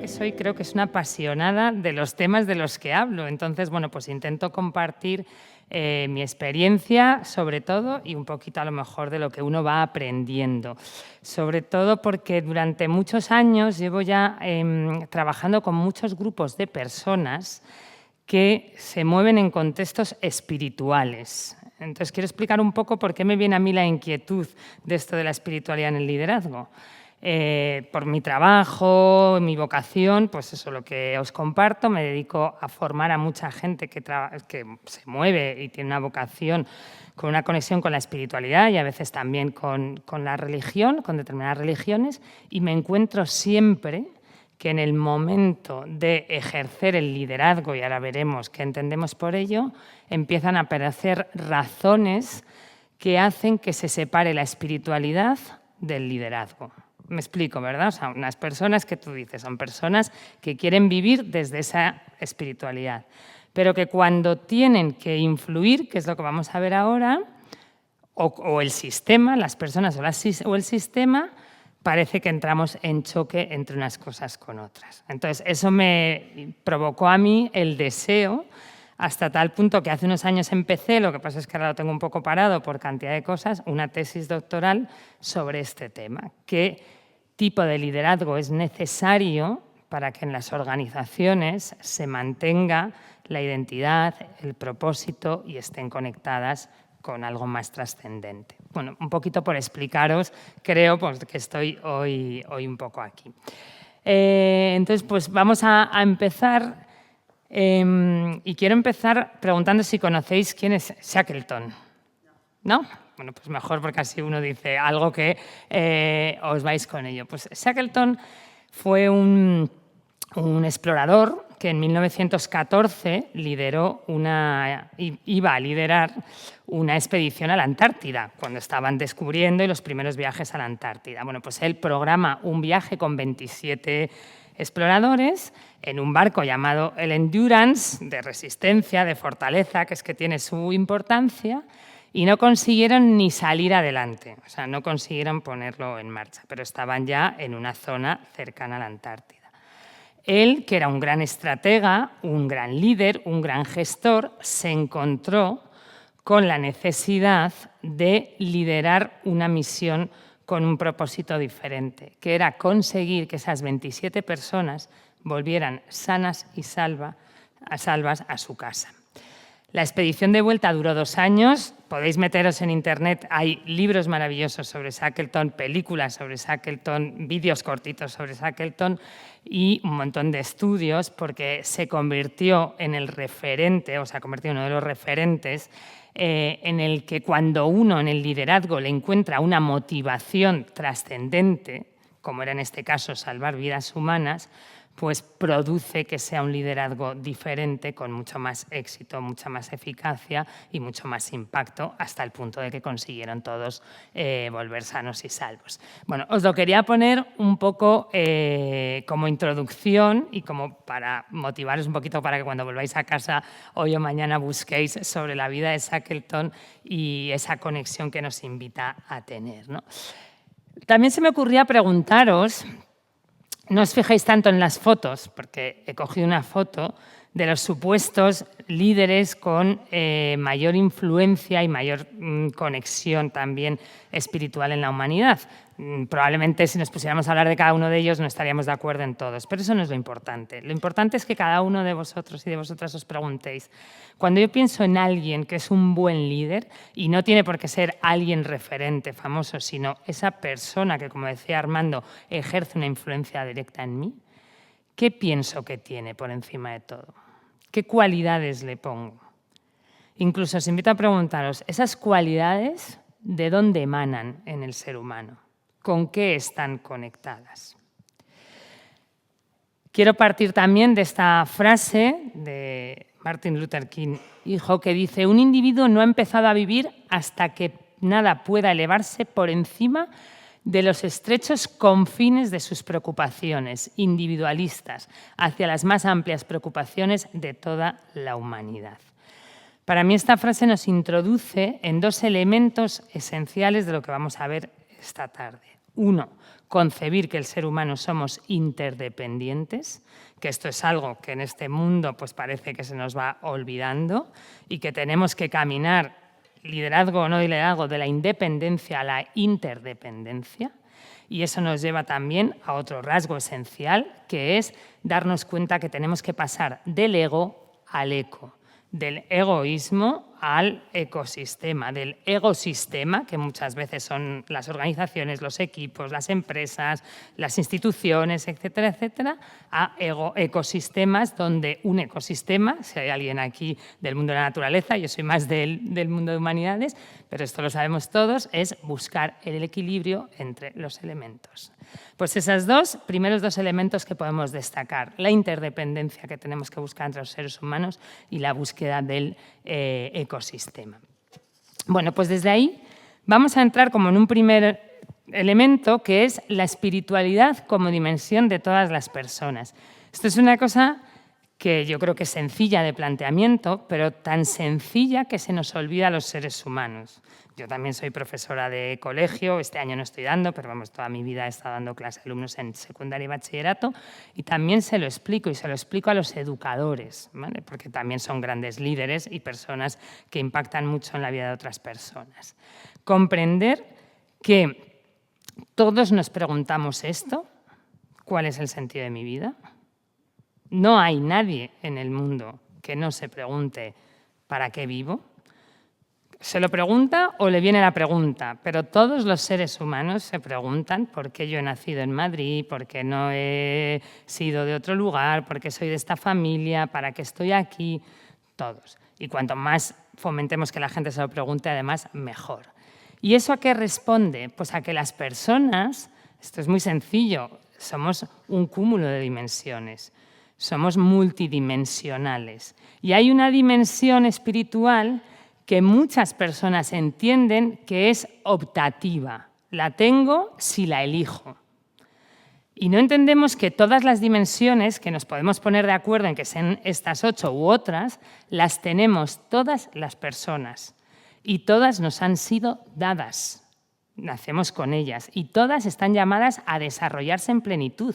que soy, creo que es una apasionada de los temas de los que hablo. Entonces, bueno, pues intento compartir mi experiencia, sobre todo, y un poquito a lo mejor de lo que uno va aprendiendo. Sobre todo porque durante muchos años llevo ya trabajando con muchos grupos de personas que se mueven en contextos espirituales. Entonces, quiero explicar un poco por qué me viene a mí la inquietud de esto de la espiritualidad en el liderazgo. Por mi trabajo, mi vocación, pues eso, lo que os comparto, me dedico a formar a mucha gente que se mueve y tiene una vocación con una conexión con la espiritualidad y a veces también con la religión, con determinadas religiones, y me encuentro siempre que en el momento de ejercer el liderazgo, y ahora veremos qué entendemos por ello, empiezan a aparecer razones que hacen que se separe la espiritualidad del liderazgo. Me explico, ¿verdad? O sea, unas personas que tú dices, son personas que quieren vivir desde esa espiritualidad, pero que cuando tienen que influir, que es lo que vamos a ver ahora, o el sistema, las personas o el sistema, parece que entramos en choque entre unas cosas con otras. Entonces, eso me provocó a mí el deseo, hasta tal punto que hace unos años empecé, lo que pasa es que ahora lo tengo un poco parado por cantidad de cosas, una tesis doctoral sobre este tema. ¿Qué tipo de liderazgo es necesario para que en las organizaciones se mantenga la identidad, el propósito y estén conectadas con algo más trascendente? Bueno, un poquito por explicaros, creo pues, que estoy hoy un poco aquí. Entonces, pues vamos a empezar. Y quiero empezar preguntando si conocéis quién es Shackleton. ¿No? Bueno, pues mejor porque así uno dice algo que os vais con ello. Pues Shackleton fue un explorador que en 1914 iba a liderar una expedición a la Antártida, cuando estaban descubriendo y los primeros viajes a la Antártida. Bueno, pues él programa un viaje con 27 exploradores en un barco llamado el Endurance, de resistencia, de fortaleza, que es que tiene su importancia, y no consiguieron ni salir adelante, o sea, no consiguieron ponerlo en marcha, pero estaban ya en una zona cercana a la Antártida. Él, que era un gran estratega, un gran líder, un gran gestor, se encontró con la necesidad de liderar una misión con un propósito diferente, que era conseguir que esas 27 personas volvieran sanas y salvas a su casa. La expedición de vuelta duró 2 años. Podéis meteros en internet, hay libros maravillosos sobre Shackleton, películas sobre Shackleton, vídeos cortitos sobre Shackleton y un montón de estudios, porque se convirtió en el referente, o se ha convertido en uno de los referentes en el que cuando uno en el liderazgo le encuentra una motivación trascendente, como era en este caso salvar vidas humanas, pues produce que sea un liderazgo diferente, con mucho más éxito, mucha más eficacia y mucho más impacto, hasta el punto de que consiguieron todos volver sanos y salvos. Bueno, os lo quería poner un poco como introducción y como para motivaros un poquito para que cuando volváis a casa hoy o mañana busquéis sobre la vida de Shackleton y esa conexión que nos invita a tener, ¿no? También se me ocurría preguntaros, no os fijéis tanto en las fotos, porque he cogido una foto de los supuestos líderes con mayor influencia y mayor conexión también espiritual en la humanidad. Probablemente si nos pusiéramos a hablar de cada uno de ellos no estaríamos de acuerdo en todos, pero eso no es lo importante. Lo importante es que cada uno de vosotros y de vosotras os preguntéis, cuando yo pienso en alguien que es un buen líder, y no tiene por qué ser alguien referente, famoso, sino esa persona que, como decía Armando, ejerce una influencia directa en mí, ¿qué pienso que tiene por encima de todo? ¿Qué cualidades le pongo? Incluso os invito a preguntaros, ¿esas cualidades de dónde emanan en el ser humano? ¿Con qué están conectadas? Quiero partir también de esta frase de Martin Luther King, hijo, que dice: un individuo no ha empezado a vivir hasta que nada pueda elevarse por encima de los estrechos confines de sus preocupaciones individualistas hacia las más amplias preocupaciones de toda la humanidad. Para mí esta frase nos introduce en 2 elementos esenciales de lo que vamos a ver esta tarde. Uno, concebir que el ser humano somos interdependientes, que esto es algo que en este mundo pues parece que se nos va olvidando y que tenemos que caminar, liderazgo o no liderazgo, de la independencia a la interdependencia. Y eso nos lleva también a otro rasgo esencial, que es darnos cuenta que tenemos que pasar del ego al eco, del egoísmo al ecosistema, del ecosistema, que muchas veces son las organizaciones, los equipos, las empresas, las instituciones, etcétera, etcétera, a ecosistemas donde un ecosistema, si hay alguien aquí del mundo de la naturaleza, yo soy más del mundo de humanidades, pero esto lo sabemos todos, es buscar el equilibrio entre los elementos. Pues esos primeros dos elementos que podemos destacar, la interdependencia que tenemos que buscar entre los seres humanos y la búsqueda del ecosistema. Bueno, pues desde ahí vamos a entrar como en un primer elemento que es la espiritualidad como dimensión de todas las personas. Esto es una cosa que yo creo que es sencilla de planteamiento, pero tan sencilla que se nos olvida a los seres humanos. Yo también soy profesora de colegio, este año no estoy dando, pero vamos, toda mi vida he estado dando clase a alumnos en secundaria y bachillerato, y también se lo explico, y se lo explico a los educadores, ¿vale? Porque también son grandes líderes y personas que impactan mucho en la vida de otras personas. Comprender que todos nos preguntamos esto, ¿cuál es el sentido de mi vida? No hay nadie en el mundo que no se pregunte ¿para qué vivo? Se lo pregunta o le viene la pregunta, pero todos los seres humanos se preguntan por qué yo he nacido en Madrid, por qué no he sido de otro lugar, por qué soy de esta familia, para qué estoy aquí, todos. Y cuanto más fomentemos que la gente se lo pregunte, además, mejor. ¿Y eso a qué responde? Pues a que las personas, esto es muy sencillo, somos un cúmulo de dimensiones. Somos multidimensionales. Y hay una dimensión espiritual que muchas personas entienden que es optativa. La tengo si la elijo. Y no entendemos que todas las dimensiones, que nos podemos poner de acuerdo en que sean estas 8 u otras, las tenemos todas las personas. Y todas nos han sido dadas. Nacemos con ellas. Y todas están llamadas a desarrollarse en plenitud.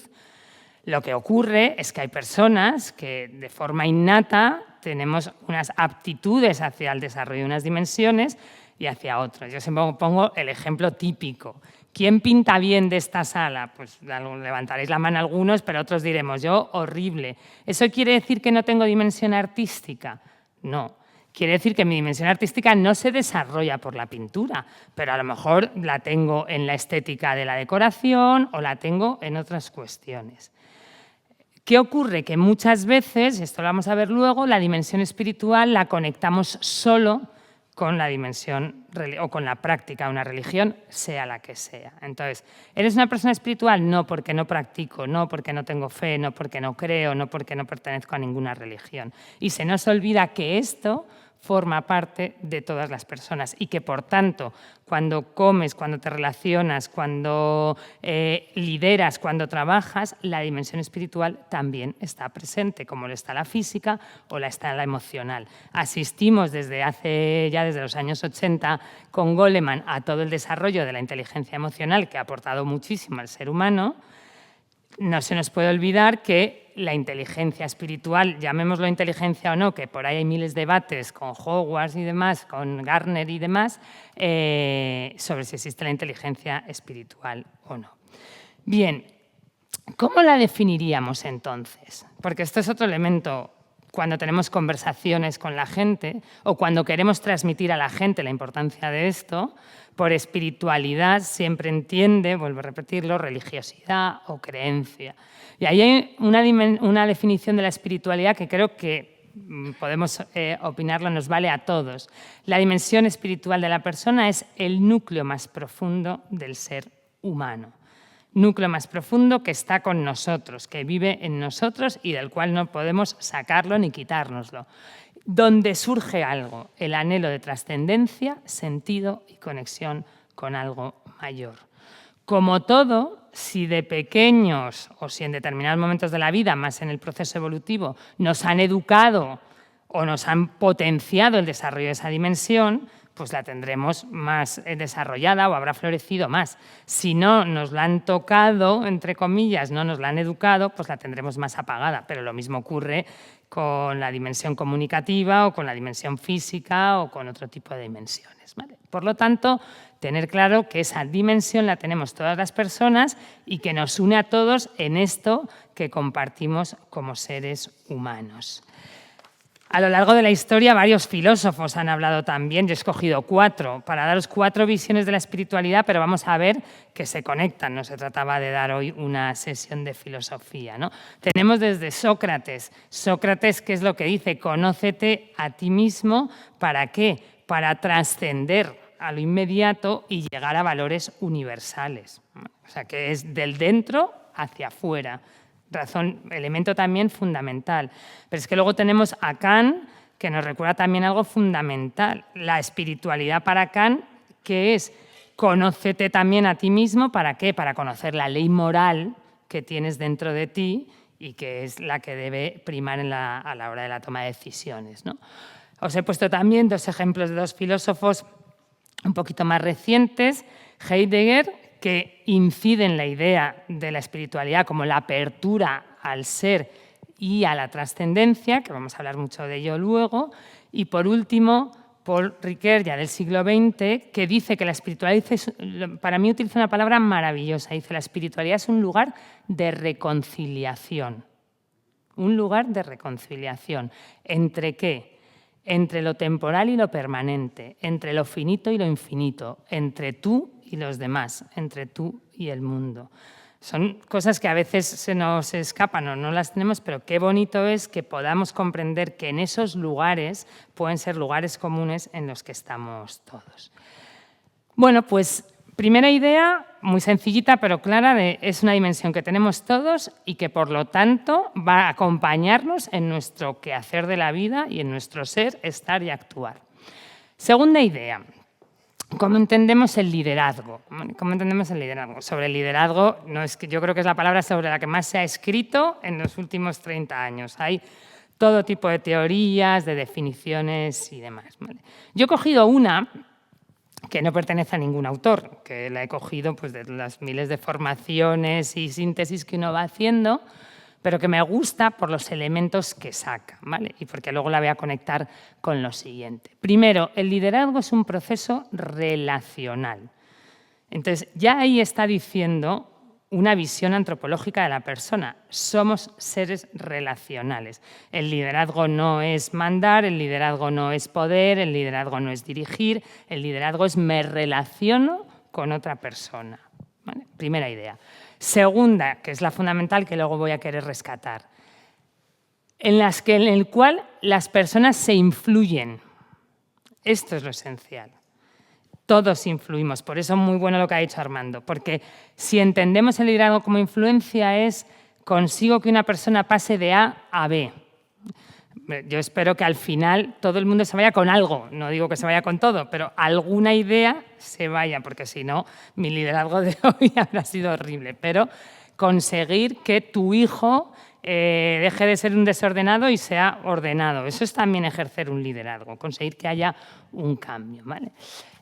Lo que ocurre es que hay personas que de forma innata tenemos unas aptitudes hacia el desarrollo de unas dimensiones y hacia otras. Yo siempre pongo el ejemplo típico. ¿Quién pinta bien de esta sala? Pues levantaréis la mano algunos, pero otros diremos, yo horrible. ¿Eso quiere decir que no tengo dimensión artística? No. Quiere decir que mi dimensión artística no se desarrolla por la pintura, pero a lo mejor la tengo en la estética de la decoración o la tengo en otras cuestiones. ¿Qué ocurre? Que muchas veces, y esto lo vamos a ver luego, la dimensión espiritual la conectamos solo con la dimensión o con la práctica de una religión, sea la que sea. Entonces, ¿eres una persona espiritual? No, porque no practico, no porque no tengo fe, no porque no creo, no porque no pertenezco a ninguna religión. Y se nos olvida que esto forma parte de todas las personas y que, por tanto, cuando comes, cuando te relacionas, cuando lideras, cuando trabajas, la dimensión espiritual también está presente, como lo está la física o la está la emocional. Asistimos desde los años 80 con Goleman a todo el desarrollo de la inteligencia emocional que ha aportado muchísimo al ser humano. No se nos puede olvidar que la inteligencia espiritual, llamémoslo inteligencia o no, que por ahí hay miles de debates con Hogwarts y demás, con Gardner y demás, sobre si existe la inteligencia espiritual o no. Bien, ¿cómo la definiríamos entonces? Porque esto es otro elemento cuando tenemos conversaciones con la gente o cuando queremos transmitir a la gente la importancia de esto. Por espiritualidad siempre entiende, vuelvo a repetirlo, religiosidad o creencia. Y ahí hay una definición de la espiritualidad que creo que podemos opinarlo, nos vale a todos. La dimensión espiritual de la persona es el núcleo más profundo del ser humano. Núcleo más profundo que está con nosotros, que vive en nosotros y del cual no podemos sacarlo ni quitárnoslo. Donde surge algo, el anhelo de trascendencia, sentido y conexión con algo mayor. Como todo, si de pequeños o si en determinados momentos de la vida, más en el proceso evolutivo, nos han educado o nos han potenciado el desarrollo de esa dimensión, pues la tendremos más desarrollada o habrá florecido más. Si no nos la han tocado, entre comillas, no nos la han educado, pues la tendremos más apagada. Pero lo mismo ocurre con la dimensión comunicativa o con la dimensión física o con otro tipo de dimensiones, ¿vale? Por lo tanto, tener claro que esa dimensión la tenemos todas las personas y que nos une a todos en esto que compartimos como seres humanos. A lo largo de la historia, varios filósofos han hablado también. Yo he escogido 4 para daros 4 visiones de la espiritualidad, pero vamos a ver que se conectan. No se trataba de dar hoy una sesión de filosofía, ¿no? Tenemos desde Sócrates. Sócrates, ¿qué es lo que dice? Conócete a ti mismo. ¿Para qué? Para trascender a lo inmediato y llegar a valores universales. O sea, que es del dentro hacia afuera. Elemento también fundamental. Pero es que luego tenemos a Kant, que nos recuerda también algo fundamental. La espiritualidad para Kant, que es conócete también a ti mismo. ¿Para qué? Para conocer la ley moral que tienes dentro de ti y que es la que debe primar a la hora de la toma de decisiones, ¿no? Os he puesto también 2 ejemplos de 2 filósofos un poquito más recientes. Heidegger, que incide en la idea de la espiritualidad como la apertura al ser y a la trascendencia, que vamos a hablar mucho de ello luego. Y por último, Paul Ricoeur, ya del siglo XX, que dice que la espiritualidad, para mí utiliza una palabra maravillosa, dice la espiritualidad es un lugar de reconciliación. Un lugar de reconciliación. ¿Entre qué? Entre lo temporal y lo permanente, entre lo finito y lo infinito, entre tú y los demás, entre tú y el mundo. Son cosas que a veces se nos escapan o no las tenemos, pero qué bonito es que podamos comprender que en esos lugares pueden ser lugares comunes en los que estamos todos. Bueno, pues primera idea, muy sencillita pero clara, es una dimensión que tenemos todos y que por lo tanto va a acompañarnos en nuestro quehacer de la vida y en nuestro ser, estar y actuar. Segunda idea. ¿Cómo entendemos el liderazgo? ¿Cómo entendemos el liderazgo? Sobre el liderazgo, no es que yo creo que es la palabra sobre la que más se ha escrito en los últimos 30 años. Hay todo tipo de teorías, de definiciones y demás, ¿vale? Yo he cogido una que no pertenece a ningún autor, que la he cogido pues, de las miles de formaciones y síntesis que uno va haciendo, pero que me gusta por los elementos que saca, ¿vale? Y porque luego la voy a conectar con lo siguiente. Primero, el liderazgo es un proceso relacional. Entonces, ya ahí está diciendo una visión antropológica de la persona. Somos seres relacionales. El liderazgo no es mandar, el liderazgo no es poder, el liderazgo no es dirigir, el liderazgo es me relaciono con otra persona, ¿vale? Primera idea. Segunda, que es la fundamental, que luego voy a querer rescatar, en el cual las personas se influyen. Esto es lo esencial. Todos influimos. Por eso es muy bueno lo que ha dicho Armando, porque si entendemos el liderazgo como influencia es consigo que una persona pase de A a B. Yo espero que al final todo el mundo se vaya con algo, no digo que se vaya con todo, pero alguna idea se vaya, porque si no, mi liderazgo de hoy habrá sido horrible. Pero conseguir que tu hijo deje de ser un desordenado y sea ordenado. Eso es también ejercer un liderazgo, conseguir que haya un cambio, ¿vale?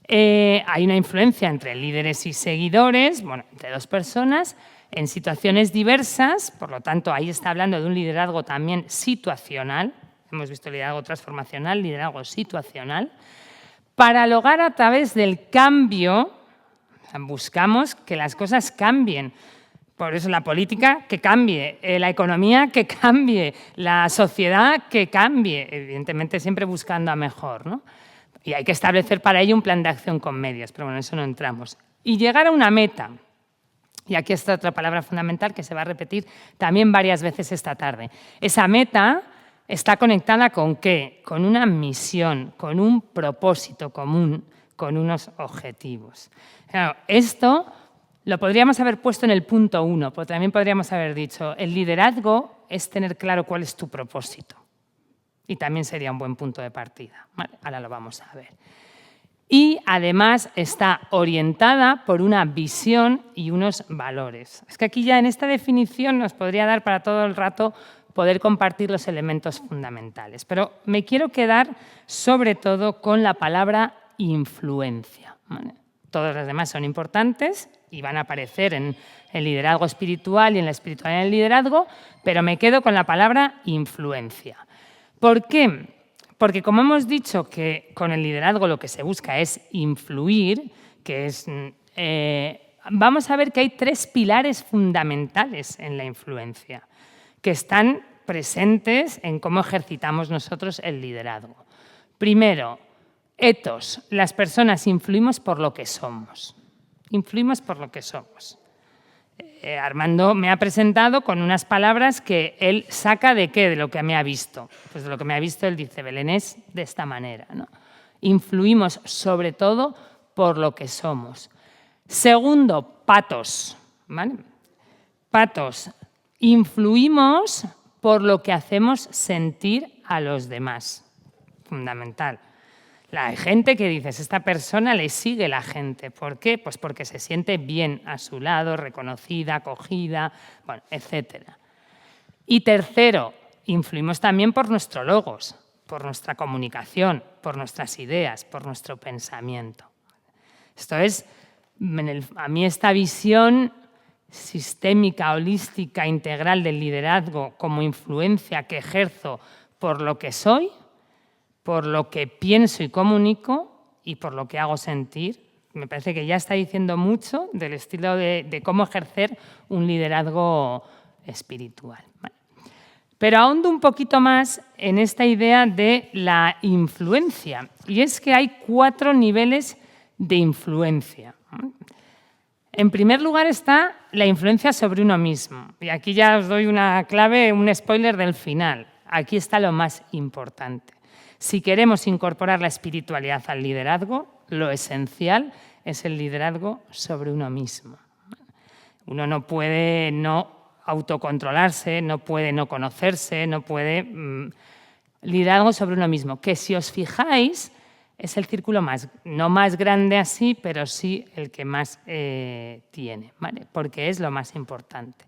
Hay una influencia entre líderes y seguidores, bueno, entre 2 personas, en situaciones diversas, por lo tanto, ahí está hablando de un liderazgo también situacional. Hemos visto liderazgo transformacional, liderazgo situacional. Para lograr a través del cambio, buscamos que las cosas cambien. Por eso la política que cambie, la economía que cambie, la sociedad que cambie, evidentemente siempre buscando a mejor, ¿no? Y hay que establecer para ello un plan de acción con medios, pero bueno, en eso no entramos. Y llegar a una meta. Y aquí está otra palabra fundamental que se va a repetir también varias veces esta tarde. Esa meta está conectada ¿con qué? Con una misión, con un propósito común, con unos objetivos. Claro, esto lo podríamos haber puesto en el punto 1, pero también podríamos haber dicho, el liderazgo es tener claro cuál es tu propósito. Y también sería un buen punto de partida. Vale, ahora lo vamos a ver. Y además está orientada por una visión y unos valores. Es que aquí ya en esta definición nos podría dar para todo el rato poder compartir los elementos fundamentales. Pero me quiero quedar sobre todo con la palabra influencia, ¿vale? Todas las demás son importantes y van a aparecer en el liderazgo espiritual y en la espiritualidad del liderazgo, pero me quedo con la palabra influencia. ¿Por qué? Porque como hemos dicho que con el liderazgo lo que se busca es influir, que es, vamos a ver que hay 3 pilares fundamentales en la influencia, que están presentes en cómo ejercitamos nosotros el liderazgo. Primero, etos. Las personas influimos por lo que somos. Influimos por lo que somos. Armando me ha presentado con unas palabras que él saca ¿de qué? De lo que me ha visto. Pues de lo que me ha visto él dice, Belén, es de esta manera, ¿no? Influimos sobre todo por lo que somos. Segundo, patos, ¿vale? Patos. Influimos por lo que hacemos sentir a los demás. Fundamental. Hay gente que dices, esta persona le sigue la gente. ¿Por qué? Pues porque se siente bien a su lado, reconocida, acogida, bueno, etc. Y tercero, influimos también por nuestros logos, por nuestra comunicación, por nuestras ideas, por nuestro pensamiento. Esto es, a mí esta visión sistémica, holística, integral del liderazgo como influencia que ejerzo por lo que soy, por lo que pienso y comunico y por lo que hago sentir, me parece que ya está diciendo mucho del estilo de cómo ejercer un liderazgo espiritual. Vale. Pero ahondo un poquito más en esta idea de la influencia, y es que hay 4 niveles de influencia. En primer lugar está la influencia sobre uno mismo, y aquí ya os doy una clave, un spoiler del final. Aquí está lo más importante. Si queremos incorporar la espiritualidad al liderazgo, lo esencial es el liderazgo sobre uno mismo. Uno no puede no autocontrolarse, no puede no conocerse, no puede... liderazgo sobre uno mismo, que si os fijáis es el círculo más, no más grande así, pero sí el que más tiene, ¿vale? Porque es lo más importante.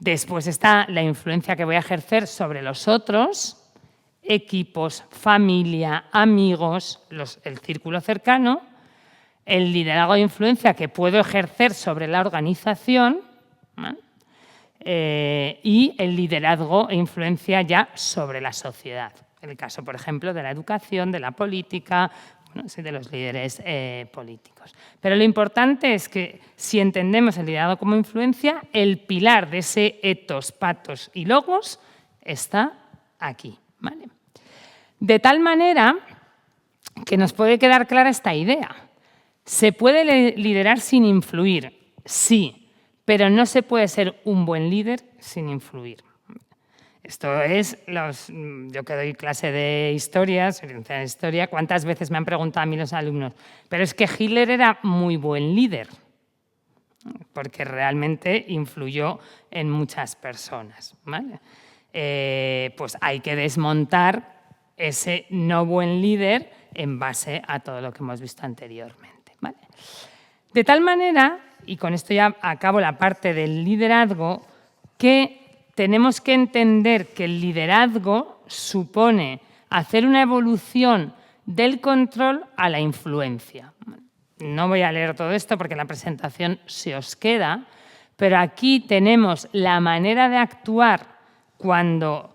Después está la influencia que voy a ejercer sobre los otros, equipos, familia, amigos, el círculo cercano, el liderazgo de influencia que puedo ejercer sobre la organización, ¿vale? Y el liderazgo e influencia ya sobre la sociedad. En el caso, por ejemplo, de la educación, de la política, bueno, sí, de los líderes políticos. Pero lo importante es que si entendemos el liderazgo como influencia, el pilar de ese etos, patos y logos está aquí, ¿vale? De tal manera que nos puede quedar clara esta idea. ¿Se puede liderar sin influir? Sí, pero no se puede ser un buen líder sin influir. Esto es, yo que doy clase de historia, soy licenciada en historia, ¿cuántas veces me han preguntado a mí los alumnos? Pero es que Hitler era muy buen líder, porque realmente influyó en muchas personas, ¿vale? Pues hay que desmontar ese no buen líder en base a todo lo que hemos visto anteriormente, ¿vale? De tal manera, y con esto ya acabo la parte del liderazgo, que tenemos que entender que el liderazgo supone hacer una evolución del control a la influencia. No voy a leer todo esto porque la presentación se os queda, pero aquí tenemos la manera de actuar cuando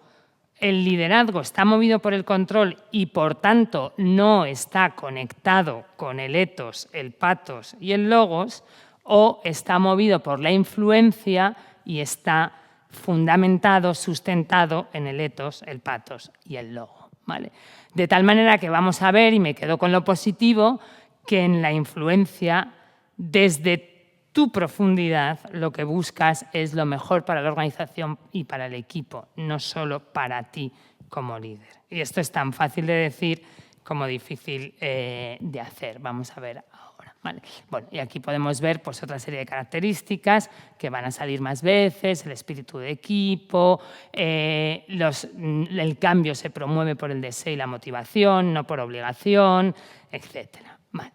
el liderazgo está movido por el control y, por tanto, no está conectado con el etos, el patos y el logos, o está movido por la influencia y está fundamentado, sustentado en el etos, el patos y el logo, ¿vale? De tal manera que vamos a ver, y me quedo con lo positivo, que en la influencia, desde tu profundidad, lo que buscas es lo mejor para la organización y para el equipo, no solo para ti como líder. Y esto es tan fácil de decir como difícil de hacer. Vamos a ver ahora, ¿vale? Bueno, y aquí podemos ver pues, otra serie de características que van a salir más veces, el espíritu de equipo, el cambio se promueve por el deseo y la motivación, no por obligación, etcétera. Vale.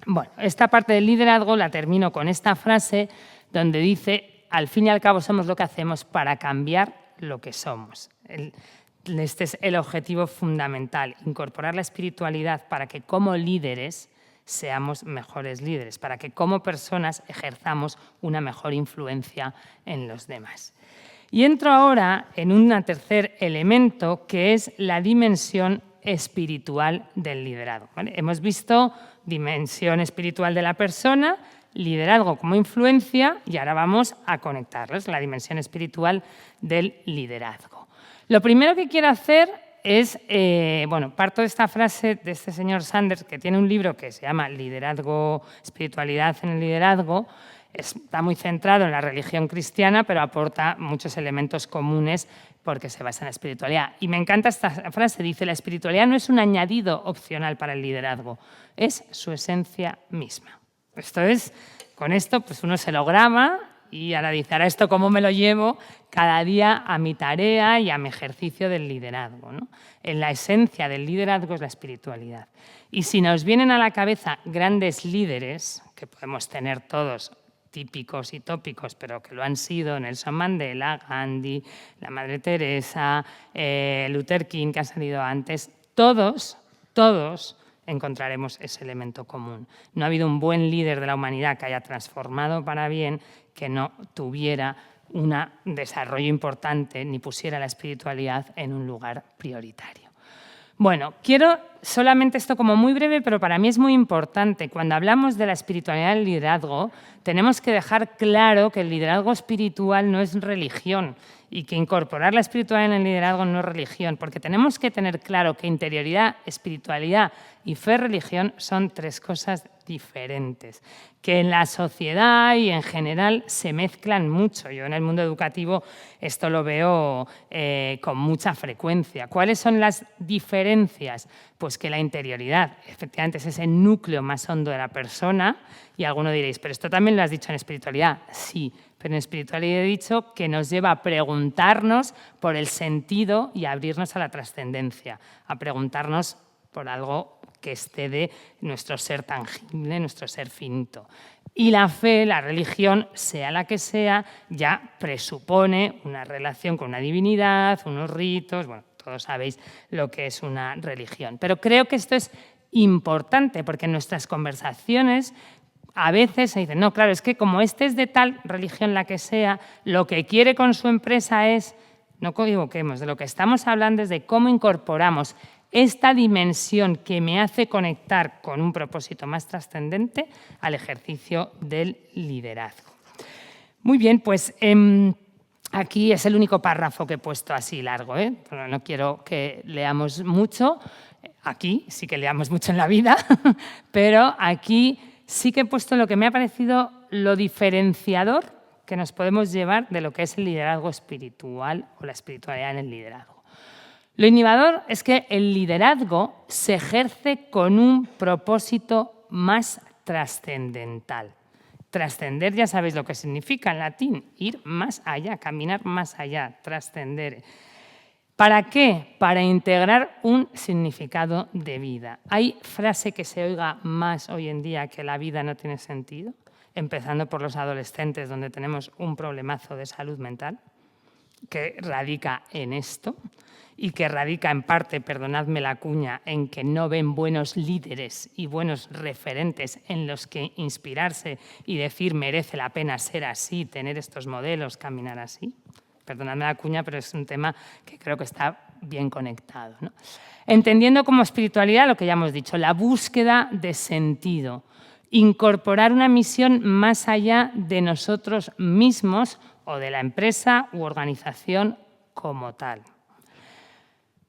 Bueno, esta parte del liderazgo la termino con esta frase donde dice, al fin y al cabo somos lo que hacemos para cambiar lo que somos. este es el objetivo fundamental, incorporar la espiritualidad para que como líderes seamos mejores líderes, para que como personas ejerzamos una mejor influencia en los demás. Y entro ahora en un tercer elemento, que es la dimensión espiritual del liderazgo, ¿vale? Hemos visto dimensión espiritual de la persona, liderazgo como influencia, y ahora vamos a conectarlos, la dimensión espiritual del liderazgo. Lo primero que quiero hacer es, parto de esta frase de este señor Sanders, que tiene un libro que se llama Liderazgo, espiritualidad en el liderazgo. Está muy centrado en la religión cristiana, pero aporta muchos elementos comunes porque se basa en la espiritualidad. Y me encanta esta frase, dice: la espiritualidad no es un añadido opcional para el liderazgo, es su esencia misma. Esto es, con esto pues uno se lo graba y ahora dice: ahora esto cómo me lo llevo cada día a mi tarea y a mi ejercicio del liderazgo, ¿no? En la esencia del liderazgo es la espiritualidad. Y si nos vienen a la cabeza grandes líderes, que podemos tener todos, típicos y tópicos, pero que lo han sido: Nelson Mandela, Gandhi, la Madre Teresa, Luther King, que ha salido antes, todos encontraremos ese elemento común. No ha habido un buen líder de la humanidad que haya transformado para bien que no tuviera un desarrollo importante ni pusiera la espiritualidad en un lugar prioritario. Bueno, quiero solamente esto como muy breve, pero para mí es muy importante. Cuando hablamos de la espiritualidad del liderazgo, tenemos que dejar claro que el liderazgo espiritual no es religión y que incorporar la espiritualidad en el liderazgo no es religión, porque tenemos que tener claro que interioridad, espiritualidad y fe, religión son tres cosas diferentes, que en la sociedad y en general se mezclan mucho. Yo en el mundo educativo esto lo veo con mucha frecuencia. ¿Cuáles son las diferencias? Pues que la interioridad, efectivamente, es ese núcleo más hondo de la persona, y alguno diréis: pero esto también lo has dicho en espiritualidad. Sí, pero en espiritualidad he dicho que nos lleva a preguntarnos por el sentido y a abrirnos a la trascendencia, a preguntarnos por algo que excede nuestro ser tangible, nuestro ser finito. Y la fe, la religión, sea la que sea, ya presupone una relación con una divinidad, unos ritos, bueno, todos sabéis lo que es una religión. Pero creo que esto es importante porque en nuestras conversaciones a veces se dice: no, claro, es que como este es de tal religión, la que sea, lo que quiere con su empresa es... No equivoquemos, de lo que estamos hablando es de cómo incorporamos esta dimensión que me hace conectar con un propósito más trascendente al ejercicio del liderazgo. Muy bien, pues aquí es el único párrafo que he puesto así largo, Bueno, no quiero que leamos mucho, aquí sí que leamos mucho en la vida, pero aquí sí que he puesto lo que me ha parecido lo diferenciador que nos podemos llevar de lo que es el liderazgo espiritual o la espiritualidad en el liderazgo. Lo innovador es que el liderazgo se ejerce con un propósito más trascendental. Trascender, ya sabéis lo que significa en latín: ir más allá, caminar más allá, trascender. ¿Para qué? Para integrar un significado de vida. ¿Hay frase que se oiga más hoy en día que la vida no tiene sentido? Empezando por los adolescentes, donde tenemos un problemazo de salud mental que radica en esto y que radica en parte, perdonadme la cuña, en que no ven buenos líderes y buenos referentes en los que inspirarse y decir: merece la pena ser así, tener estos modelos, caminar así. Perdonadme la cuña, pero es un tema que creo que está bien conectado, ¿no? Entendiendo como espiritualidad lo que ya hemos dicho, la búsqueda de sentido, incorporar una misión más allá de nosotros mismos o de la empresa u organización como tal.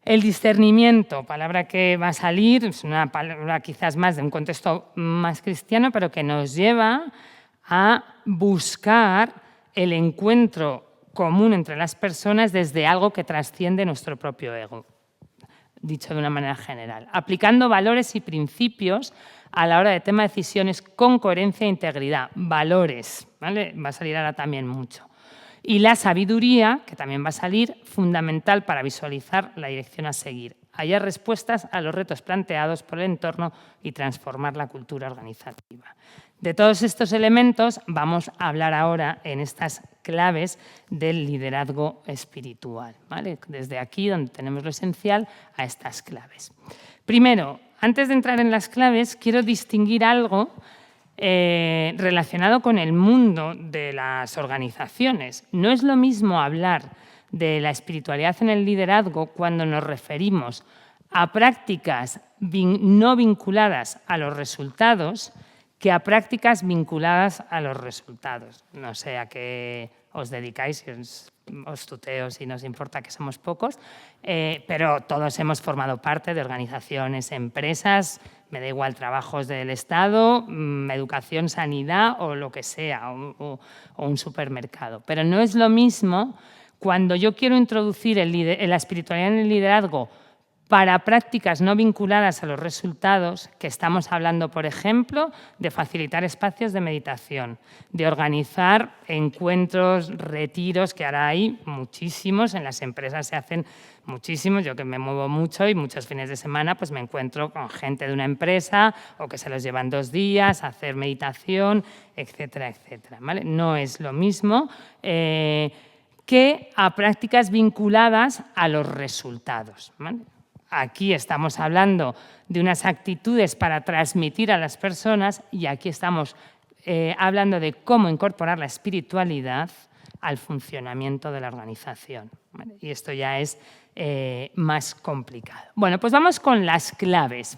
El discernimiento, palabra que va a salir, es una palabra quizás más de un contexto más cristiano, pero que nos lleva a buscar el encuentro común entre las personas desde algo que trasciende nuestro propio ego, dicho de una manera general, aplicando valores y principios a la hora de tomar decisiones con coherencia e integridad. Valores, ¿vale? Va a salir ahora también mucho. Y la sabiduría, que también va a salir, fundamental para visualizar la dirección a seguir. hallar respuestas a los retos planteados por el entorno y transformar la cultura organizativa. De todos estos elementos vamos a hablar ahora en estas claves del liderazgo espiritual, ¿vale? Desde aquí, donde tenemos lo esencial, a estas claves. Primero, antes de entrar en las claves, quiero distinguir algo relacionado con el mundo de las organizaciones. No es lo mismo hablar de la espiritualidad en el liderazgo cuando nos referimos a prácticas no vinculadas a los resultados que a prácticas vinculadas a los resultados. No sé a qué os dedicáis, si os tuteo, si nos importa que somos pocos, pero todos hemos formado parte de organizaciones, empresas, me da igual, trabajos del Estado, educación, sanidad o lo que sea, o un supermercado. Pero no es lo mismo cuando yo quiero introducir la espiritualidad en el liderazgo para prácticas no vinculadas a los resultados, que estamos hablando, por ejemplo, de facilitar espacios de meditación, de organizar encuentros, retiros, que ahora hay muchísimos, en las empresas se hacen muchísimos, yo que me muevo mucho y muchos fines de semana pues me encuentro con gente de una empresa o que se los llevan 2 días a hacer meditación, etcétera, etcétera, ¿vale? No es lo mismo que a prácticas vinculadas a los resultados, ¿vale? Aquí estamos hablando de unas actitudes para transmitir a las personas y aquí estamos hablando de cómo incorporar la espiritualidad al funcionamiento de la organización, ¿vale? Y esto ya es más complicado. Bueno, pues vamos con las claves.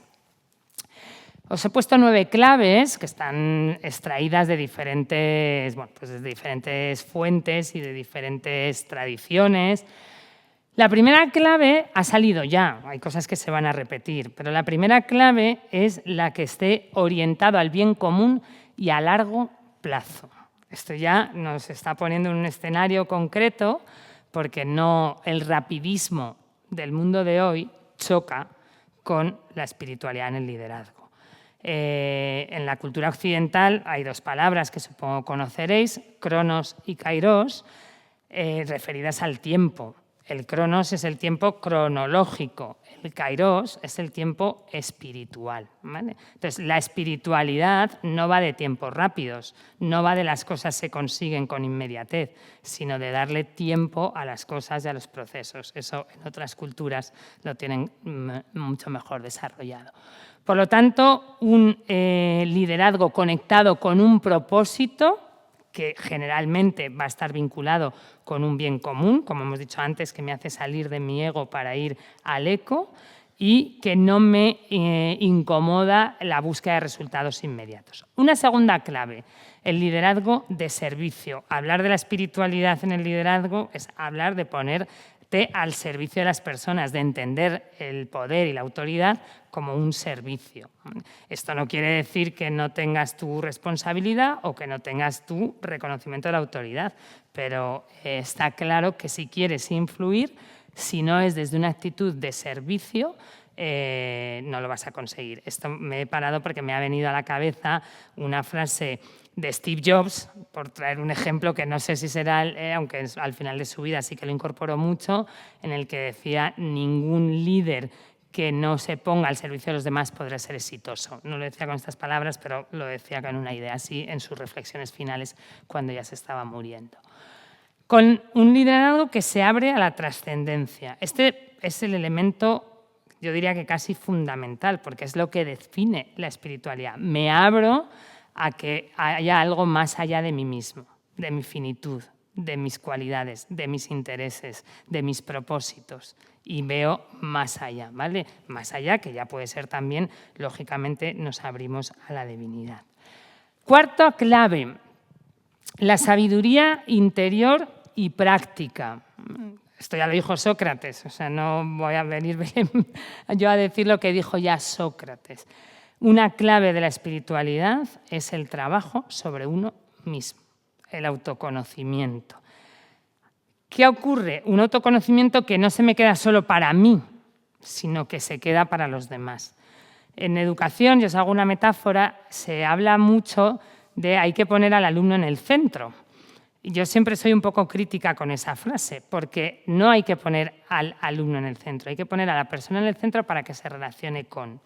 Os he puesto 9 claves que están extraídas de diferentes, bueno, pues de diferentes fuentes y de diferentes tradiciones. La primera clave ha salido ya, hay cosas que se van a repetir, pero la primera clave es la que esté orientado al bien común y a largo plazo. Esto ya nos está poniendo en un escenario concreto porque no el rapidismo del mundo de hoy choca con la espiritualidad en el liderazgo. En la cultura occidental hay 2 palabras que supongo conoceréis, cronos y kairos, referidas al tiempo. El cronos es el tiempo cronológico, el kairos es el tiempo espiritual, ¿vale? Entonces, la espiritualidad no va de tiempos rápidos, no va de las cosas se consiguen con inmediatez, sino de darle tiempo a las cosas y a los procesos. Eso en otras culturas lo tienen mucho mejor desarrollado. Por lo tanto, un liderazgo conectado con un propósito que generalmente va a estar vinculado con un bien común, como hemos dicho antes, que me hace salir de mi ego para ir al eco y que no me incomoda la búsqueda de resultados inmediatos. Una segunda clave, el liderazgo de servicio. Hablar de la espiritualidad en el liderazgo es hablar de ponerte al servicio de las personas, de entender el poder y la autoridad como un servicio. Esto no quiere decir que no tengas tu responsabilidad o que no tengas tu reconocimiento de la autoridad, pero está claro que si quieres influir, si no es desde una actitud de servicio, no lo vas a conseguir. Esto me he parado porque me ha venido a la cabeza una frase de Steve Jobs, por traer un ejemplo que no sé si será, aunque al final de su vida sí que lo incorporó mucho, en el que decía: ningún líder que no se ponga al servicio de los demás podrá ser exitoso. No lo decía con estas palabras, pero lo decía con una idea así en sus reflexiones finales cuando ya se estaba muriendo. Con un liderazgo que se abre a la trascendencia. Este es el elemento, yo diría que casi fundamental, porque es lo que define la espiritualidad. Me abro a que haya algo más allá de mí mismo, de mi finitud, de mis cualidades, de mis intereses, de mis propósitos. Y veo más allá, ¿vale? Más allá, que ya puede ser también, lógicamente, nos abrimos a la divinidad. Cuarta clave, la sabiduría interior y práctica. Esto ya lo dijo Sócrates, o sea, no voy a venir yo a decir lo que dijo ya Sócrates. Una clave de la espiritualidad es el trabajo sobre uno mismo, el autoconocimiento. ¿Qué ocurre? Un autoconocimiento que no se me queda solo para mí, sino que se queda para los demás. En educación, yo os hago una metáfora, se habla mucho de hay que poner al alumno en el centro. Y yo siempre soy un poco crítica con esa frase, porque no hay que poner al alumno en el centro, hay que poner a la persona en el centro para que se relacione con.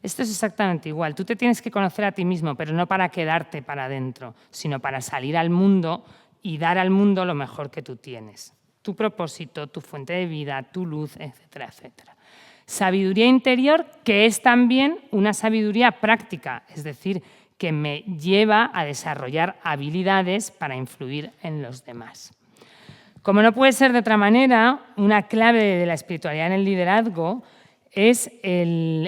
Esto es exactamente igual. Tú te tienes que conocer a ti mismo, pero no para quedarte para adentro, sino para salir al mundo y dar al mundo lo mejor que tú tienes. Tu propósito, tu fuente de vida, tu luz, etcétera, etcétera. Sabiduría interior, que es también una sabiduría práctica, es decir, que me lleva a desarrollar habilidades para influir en los demás. Como no puede ser de otra manera, una clave de la espiritualidad en el liderazgo es el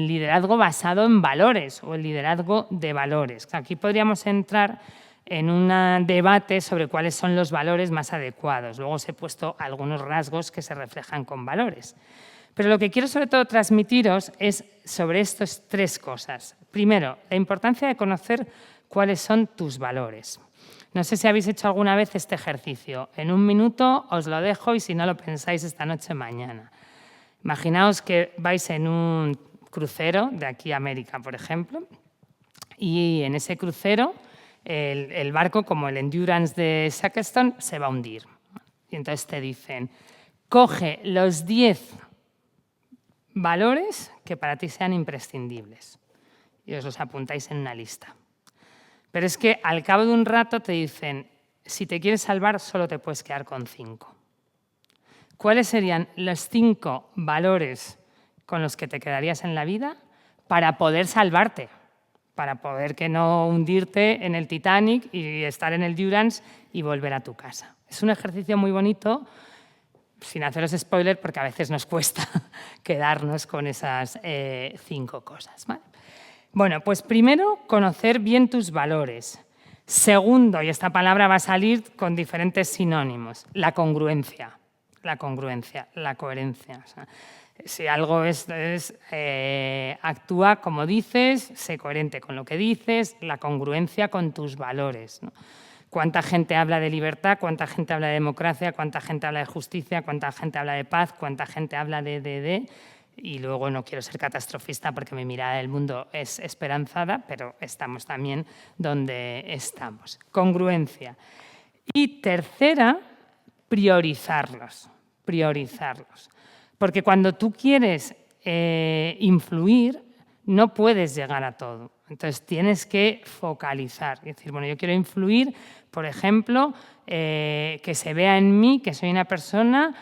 liderazgo basado en valores o el liderazgo de valores. Aquí podríamos entrar en un debate sobre cuáles son los valores más adecuados. Luego os he puesto algunos rasgos que se reflejan con valores. Pero lo que quiero sobre todo transmitiros es sobre estas 3 cosas. Primero, la importancia de conocer cuáles son tus valores. No sé si habéis hecho alguna vez este ejercicio. En 1 minuto os lo dejo y si no lo pensáis esta noche, mañana. Imaginaos que vais en un crucero de aquí a América, por ejemplo, y en ese crucero el barco, como el Endurance de Shackleton, se va a hundir. Y entonces te dicen, coge los 10 valores que para ti sean imprescindibles y os los apuntáis en una lista. Pero es que al cabo de un rato te dicen, si te quieres salvar solo te puedes quedar con 5. ¿Cuáles serían los 5 valores con los que te quedarías en la vida para poder salvarte? Para poder que no hundirte en el Titanic y estar en el Endurance y volver a tu casa. Es un ejercicio muy bonito, sin haceros spoiler, porque a veces nos cuesta quedarnos con esas 5 cosas. ¿Vale? Bueno, pues primero, conocer bien tus valores. Segundo, y esta palabra va a salir con diferentes sinónimos, la congruencia, la coherencia. O sea, si algo actúa como dices, sé coherente con lo que dices, la congruencia con tus valores, ¿no? ¿Cuánta gente habla de libertad? ¿Cuánta gente habla de democracia? ¿Cuánta gente habla de justicia? ¿Cuánta gente habla de paz? ¿Cuánta gente habla de? Y luego no quiero ser catastrofista porque mi mirada del mundo es esperanzada, pero estamos también donde estamos. Congruencia. Y tercera, priorizarlos. Porque cuando tú quieres influir, no puedes llegar a todo. Entonces, tienes que focalizar. Es decir, bueno, yo quiero influir, por ejemplo, que se vea en mí que soy una persona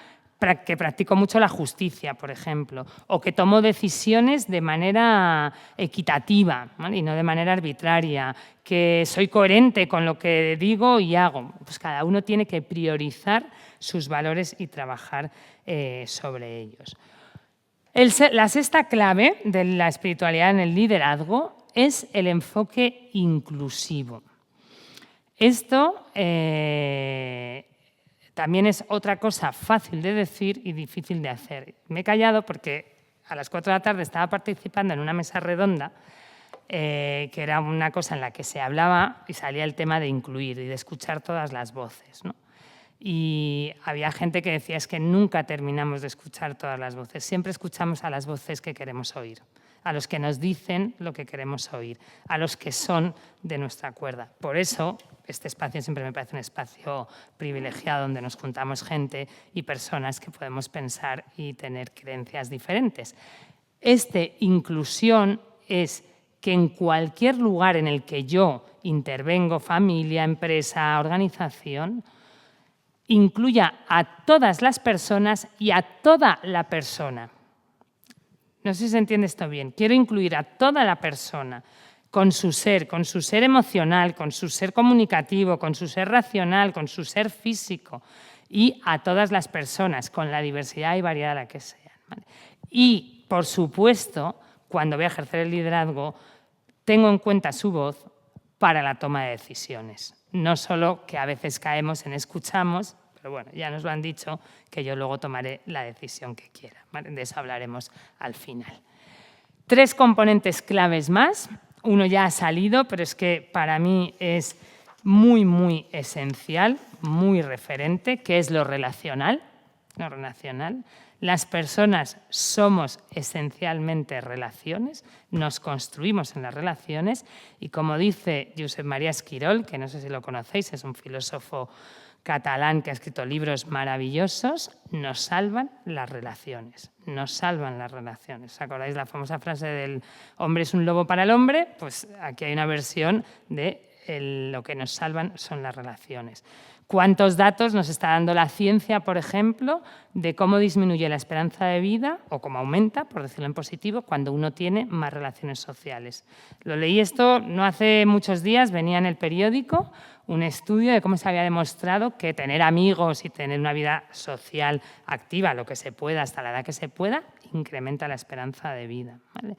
que practico mucho la justicia, por ejemplo, o que tomo decisiones de manera equitativa, ¿vale? Y no de manera arbitraria, que soy coherente con lo que digo y hago. Pues cada uno tiene que priorizar sus valores y trabajar sobre ellos. La sexta clave de la espiritualidad en el liderazgo es el enfoque inclusivo. Esto también es otra cosa fácil de decir y difícil de hacer. Me he callado porque a las 4 de la tarde estaba participando en una mesa redonda que era una cosa en la que se hablaba y salía el tema de incluir y de escuchar todas las voces, ¿no? Y había gente que decía es que nunca terminamos de escuchar todas las voces, siempre escuchamos a las voces que queremos oír, a los que nos dicen lo que queremos oír, a los que son de nuestra cuerda. Por eso, este espacio siempre me parece un espacio privilegiado donde nos juntamos gente y personas que podemos pensar y tener creencias diferentes. Inclusión es que en cualquier lugar en el que yo intervengo, familia, empresa, organización, incluya a todas las personas y a toda la persona. No sé si se entiende esto bien. Quiero incluir a toda la persona con su ser emocional, con su ser comunicativo, con su ser racional, con su ser físico y a todas las personas con la diversidad y variedad a la que sean, ¿vale? Y, por supuesto, cuando voy a ejercer el liderazgo, tengo en cuenta su voz para la toma de decisiones. No solo que a veces caemos en escuchamos, pero bueno, ya nos lo han dicho, que yo luego tomaré la decisión que quiera, ¿vale? De eso hablaremos al final. 3 componentes claves más. Uno ya ha salido, pero es que para mí es muy, muy esencial, muy referente, que es lo relacional. Las personas somos esencialmente relaciones, nos construimos en las relaciones y, como dice Josep Maria Esquirol, que no sé si lo conocéis, es un filósofo catalán que ha escrito libros maravillosos, nos salvan las relaciones, nos salvan las relaciones. ¿Os acordáis la famosa frase del hombre es un lobo para el hombre? Pues aquí hay una versión de lo que nos salvan son las relaciones. ¿Cuántos datos nos está dando la ciencia, por ejemplo, de cómo disminuye la esperanza de vida o cómo aumenta, por decirlo en positivo, cuando uno tiene más relaciones sociales? Lo leí esto no hace muchos días, venía en el periódico un estudio de cómo se había demostrado que tener amigos y tener una vida social activa, lo que se pueda, hasta la edad que se pueda, incrementa la esperanza de vida, ¿vale?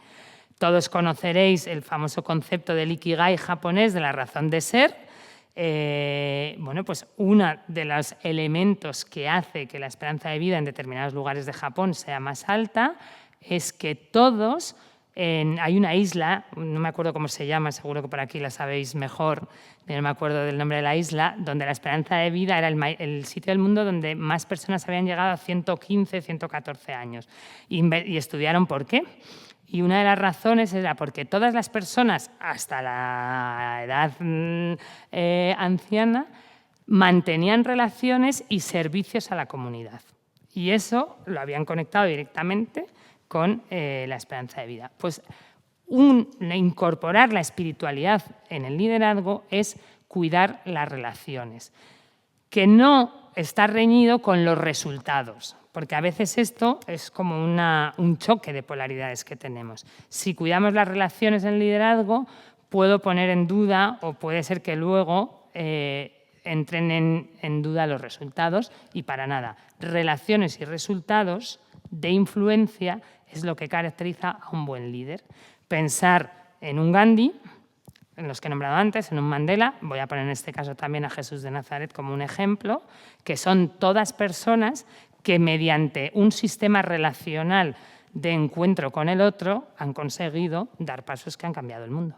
Todos conoceréis el famoso concepto del Ikigai japonés, de la razón de ser. Bueno, pues uno de los elementos que hace que la esperanza de vida en determinados lugares de Japón sea más alta es que todos, hay una isla, no me acuerdo cómo se llama, seguro que por aquí la sabéis mejor, no me acuerdo del nombre de la isla, donde la esperanza de vida era el sitio del mundo donde más personas habían llegado a 115, 114 años. Y estudiaron por qué. Y una de las razones era porque todas las personas, hasta la edad anciana, mantenían relaciones y servicios a la comunidad. Y eso lo habían conectado directamente con la esperanza de vida. Pues incorporar la espiritualidad en el liderazgo es cuidar las relaciones, que no está reñido con los resultados, porque a veces esto es como un choque de polaridades que tenemos. Si cuidamos las relaciones en el liderazgo, puedo poner en duda o puede ser que luego entren en duda los resultados y para nada. Relaciones y resultados de influencia es lo que caracteriza a un buen líder. Pensar en un Gandhi, en los que he nombrado antes, en un Mandela, voy a poner en este caso también a Jesús de Nazaret como un ejemplo, que son todas personas que mediante un sistema relacional de encuentro con el otro han conseguido dar pasos que han cambiado el mundo.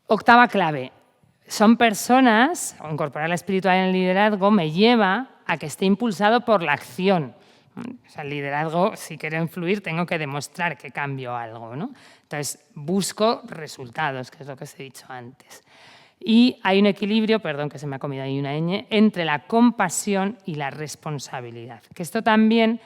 Octava clave, son personas, o incorporar la espiritualidad en el liderazgo me lleva a que esté impulsado por la acción. O sea, el liderazgo, si quiero influir, tengo que demostrar que cambio algo, ¿no? Entonces, busco resultados, que es lo que os he dicho antes. Y hay un equilibrio, perdón que se me ha comido ahí una ñ, entre la compasión y la responsabilidad. Que esto también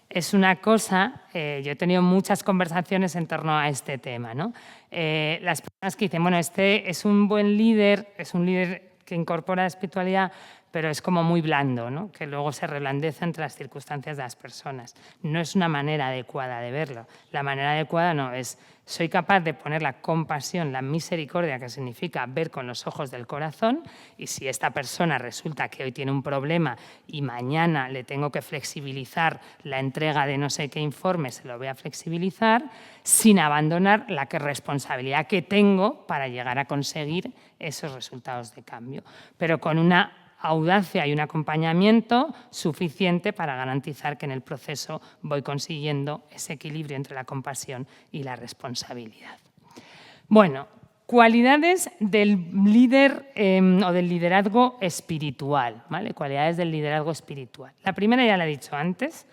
es una cosa, yo he tenido muchas conversaciones en torno a este tema, ¿no? Las personas que dicen, bueno, este es un buen líder, es un líder que incorpora la espiritualidad, pero es como muy blando, ¿no? Que luego se reblandece entre las circunstancias de las personas. No es una manera adecuada de verlo. La manera adecuada no es, soy capaz de poner la compasión, la misericordia, que significa ver con los ojos del corazón, y si esta persona resulta que hoy tiene un problema y mañana le tengo que flexibilizar la entrega de no sé qué informe, se lo voy a flexibilizar, sin abandonar la responsabilidad que tengo para llegar a conseguir esos resultados de cambio, pero con una audacia y un acompañamiento suficiente para garantizar que en el proceso voy consiguiendo ese equilibrio entre la compasión y la responsabilidad. Bueno, cualidades del líder o del liderazgo espiritual, ¿vale? Cualidades del liderazgo espiritual. La primera ya la he dicho antes,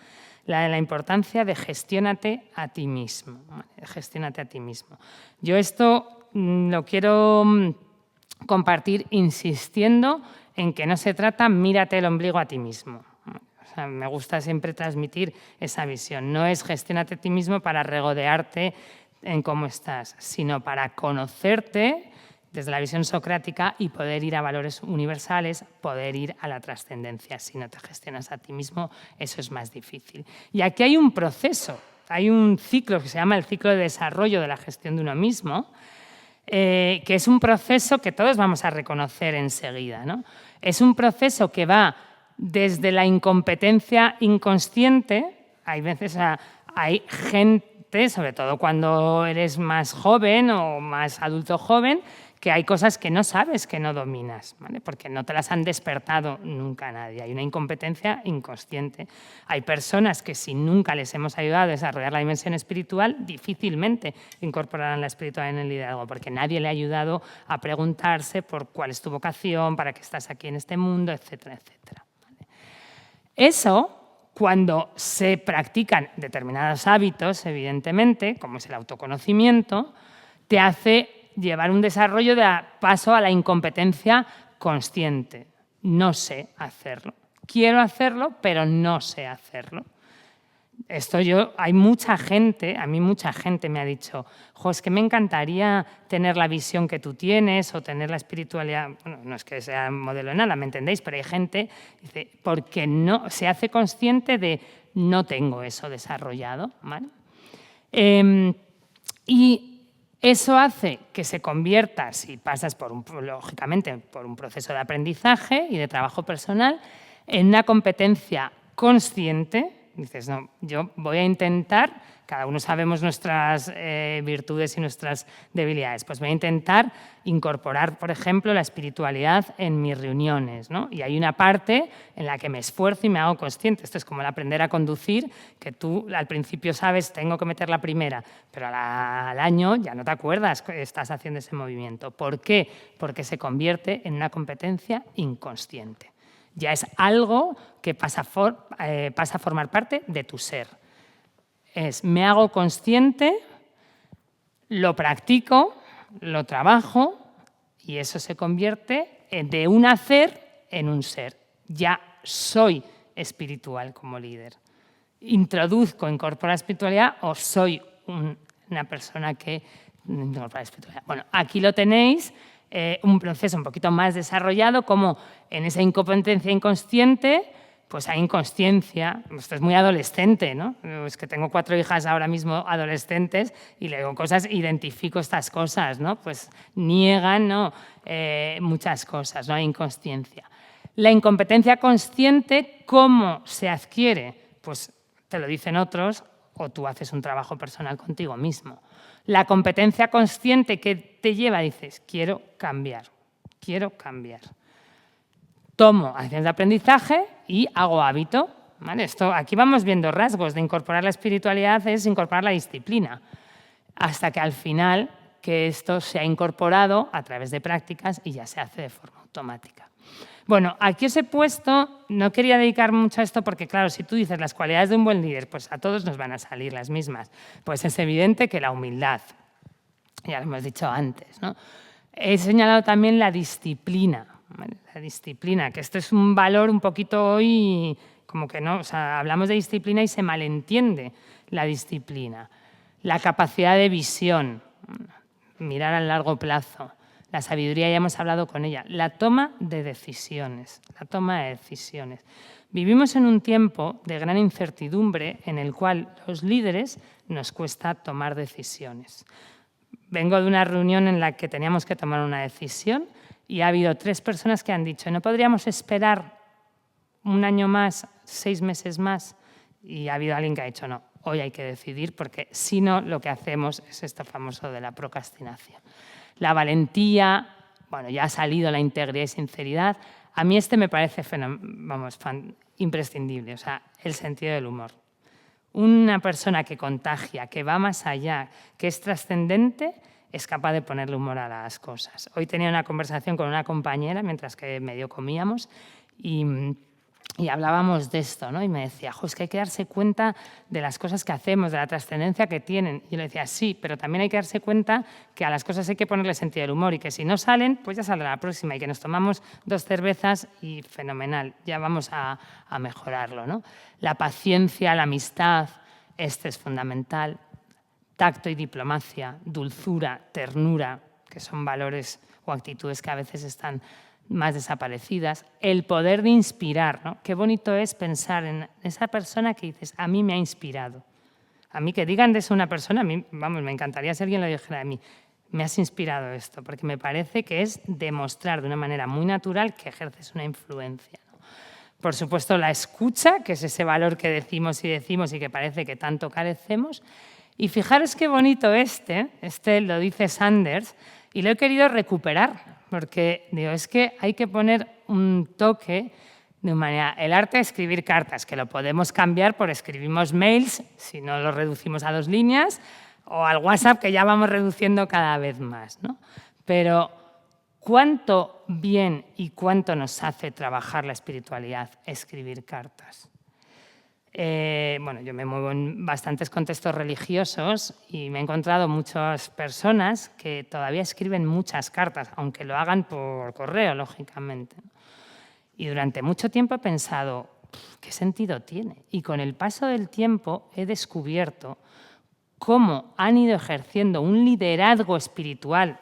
la de la importancia de gestiónate a ti mismo, ¿vale? Gestiónate a ti mismo. Yo esto lo quiero compartir insistiendo en que no se trata mírate el ombligo a ti mismo. O sea, me gusta siempre transmitir esa visión. No es gestiónate a ti mismo para regodearte en cómo estás, sino para conocerte desde la visión socrática y poder ir a valores universales, poder ir a la trascendencia. Si no te gestionas a ti mismo, eso es más difícil. Y aquí hay un proceso, hay un ciclo que se llama el ciclo de desarrollo de la gestión de uno mismo, que es un proceso que todos vamos a reconocer enseguida, ¿no? Es un proceso que va desde la incompetencia inconsciente, hay veces hay gente, sobre todo cuando eres más joven o más adulto joven, que hay cosas que no sabes, que no dominas, ¿vale? Porque no te las han despertado nunca nadie. Hay una incompetencia inconsciente. Hay personas que si nunca les hemos ayudado a desarrollar la dimensión espiritual, difícilmente incorporarán la espiritualidad en el liderazgo, porque nadie le ha ayudado a preguntarse por cuál es tu vocación, para qué estás aquí en este mundo, etcétera, etcétera. ¿Vale? Eso Cuando se practican determinados hábitos, evidentemente, como es el autoconocimiento, te hace llevar un desarrollo de paso a la incompetencia consciente. No sé hacerlo. Quiero hacerlo, pero no sé hacerlo. Hay mucha gente, a mí mucha gente me ha dicho, es que me encantaría tener la visión que tú tienes o tener la espiritualidad, bueno, no es que sea modelo de nada, ¿me entendéis? Pero hay gente que dice, porque no se hace consciente de no tengo eso desarrollado, ¿vale? Y eso hace que se convierta, si pasas lógicamente por un proceso de aprendizaje y de trabajo personal, en una competencia consciente. Dices, no, yo voy a intentar, cada uno sabemos nuestras virtudes y nuestras debilidades, pues voy a intentar incorporar, por ejemplo, la espiritualidad en mis reuniones, ¿no? Y hay una parte en la que me esfuerzo y me hago consciente. Esto es como el aprender a conducir, que tú al principio sabes, tengo que meter la primera, pero al año ya no te acuerdas que estás haciendo ese movimiento. ¿Por qué? Porque se convierte en una competencia inconsciente. Ya es algo que pasa a formar parte de tu ser. Me hago consciente, lo practico, lo trabajo y eso se convierte de un hacer en un ser. Ya soy espiritual como líder. Incorporo la espiritualidad o soy una persona que incorpora la espiritualidad. Bueno, aquí lo tenéis. Un proceso un poquito más desarrollado, como en esa incompetencia inconsciente, pues hay inconsciencia. Esto es muy adolescente, ¿no? Es que tengo 4 hijas ahora mismo adolescentes y le digo cosas, identifico estas cosas, ¿no? Pues niegan, ¿no? Muchas cosas, ¿no? Hay inconsciencia. La incompetencia consciente, ¿cómo se adquiere? Pues te lo dicen otros o tú haces un trabajo personal contigo mismo. La competencia consciente que te lleva, dices, quiero cambiar. Tomo acciones de aprendizaje y hago hábito. ¿Vale? Aquí vamos viendo rasgos de incorporar la espiritualidad, es incorporar la disciplina, hasta que al final que esto se ha incorporado a través de prácticas y ya se hace de forma automática. Bueno, aquí os he puesto, no quería dedicar mucho a esto porque, claro, si tú dices las cualidades de un buen líder, pues a todos nos van a salir las mismas. Pues es evidente que la humildad, ya lo hemos dicho antes, ¿no? He señalado también la disciplina, ¿vale? La disciplina, que esto es un valor un poquito hoy, como que no, o sea, hablamos de disciplina y se malentiende la disciplina. La capacidad de visión, mirar a largo plazo. La sabiduría, ya hemos hablado con ella. La toma de decisiones. Vivimos en un tiempo de gran incertidumbre en el cual los líderes nos cuesta tomar decisiones. Vengo de una reunión en la que teníamos que tomar una decisión y ha habido 3 personas que han dicho, ¿no podríamos esperar un año más, 6 meses más? Y ha habido alguien que ha dicho, no, hoy hay que decidir porque si no lo que hacemos es esto famoso de la procrastinación. La valentía, bueno, ya ha salido la integridad y sinceridad. A mí me parece imprescindible, o sea, el sentido del humor. Una persona que contagia, que va más allá, que es trascendente, es capaz de ponerle humor a las cosas. Hoy tenía una conversación con una compañera mientras que medio comíamos y hablábamos de esto, ¿no? Y me decía, es que hay que darse cuenta de las cosas que hacemos, de la trascendencia que tienen. Y yo le decía, sí, pero también hay que darse cuenta que a las cosas hay que ponerle sentido del humor y que si no salen, pues ya saldrá la próxima y que nos tomamos 2 cervezas y fenomenal, ya vamos a mejorarlo, ¿no? La paciencia, la amistad, es fundamental. Tacto y diplomacia, dulzura, ternura, que son valores o actitudes que a veces están más desaparecidas, el poder de inspirar, ¿no? Qué bonito es pensar en esa persona que dices, a mí me ha inspirado. A mí que digan de eso una persona, a mí, me encantaría si alguien lo dijera de mí, me has inspirado esto, porque me parece que es demostrar de una manera muy natural que ejerces una influencia, ¿no? Por supuesto, la escucha, que es ese valor que decimos y que parece que tanto carecemos. Y fijaros qué bonito lo dice Sanders, y lo he querido recuperar, porque digo, es que hay que poner un toque de humanidad. El arte de escribir cartas, que lo podemos cambiar por escribimos mails, si no lo reducimos a 2 líneas, o al WhatsApp, que ya vamos reduciendo cada vez más, ¿no? Pero ¿cuánto bien y cuánto nos hace trabajar la espiritualidad escribir cartas? Bueno, yo me muevo en bastantes contextos religiosos y me he encontrado muchas personas que todavía escriben muchas cartas, aunque lo hagan por correo, lógicamente. Y durante mucho tiempo he pensado, ¿qué sentido tiene? Y con el paso del tiempo he descubierto cómo han ido ejerciendo un liderazgo espiritual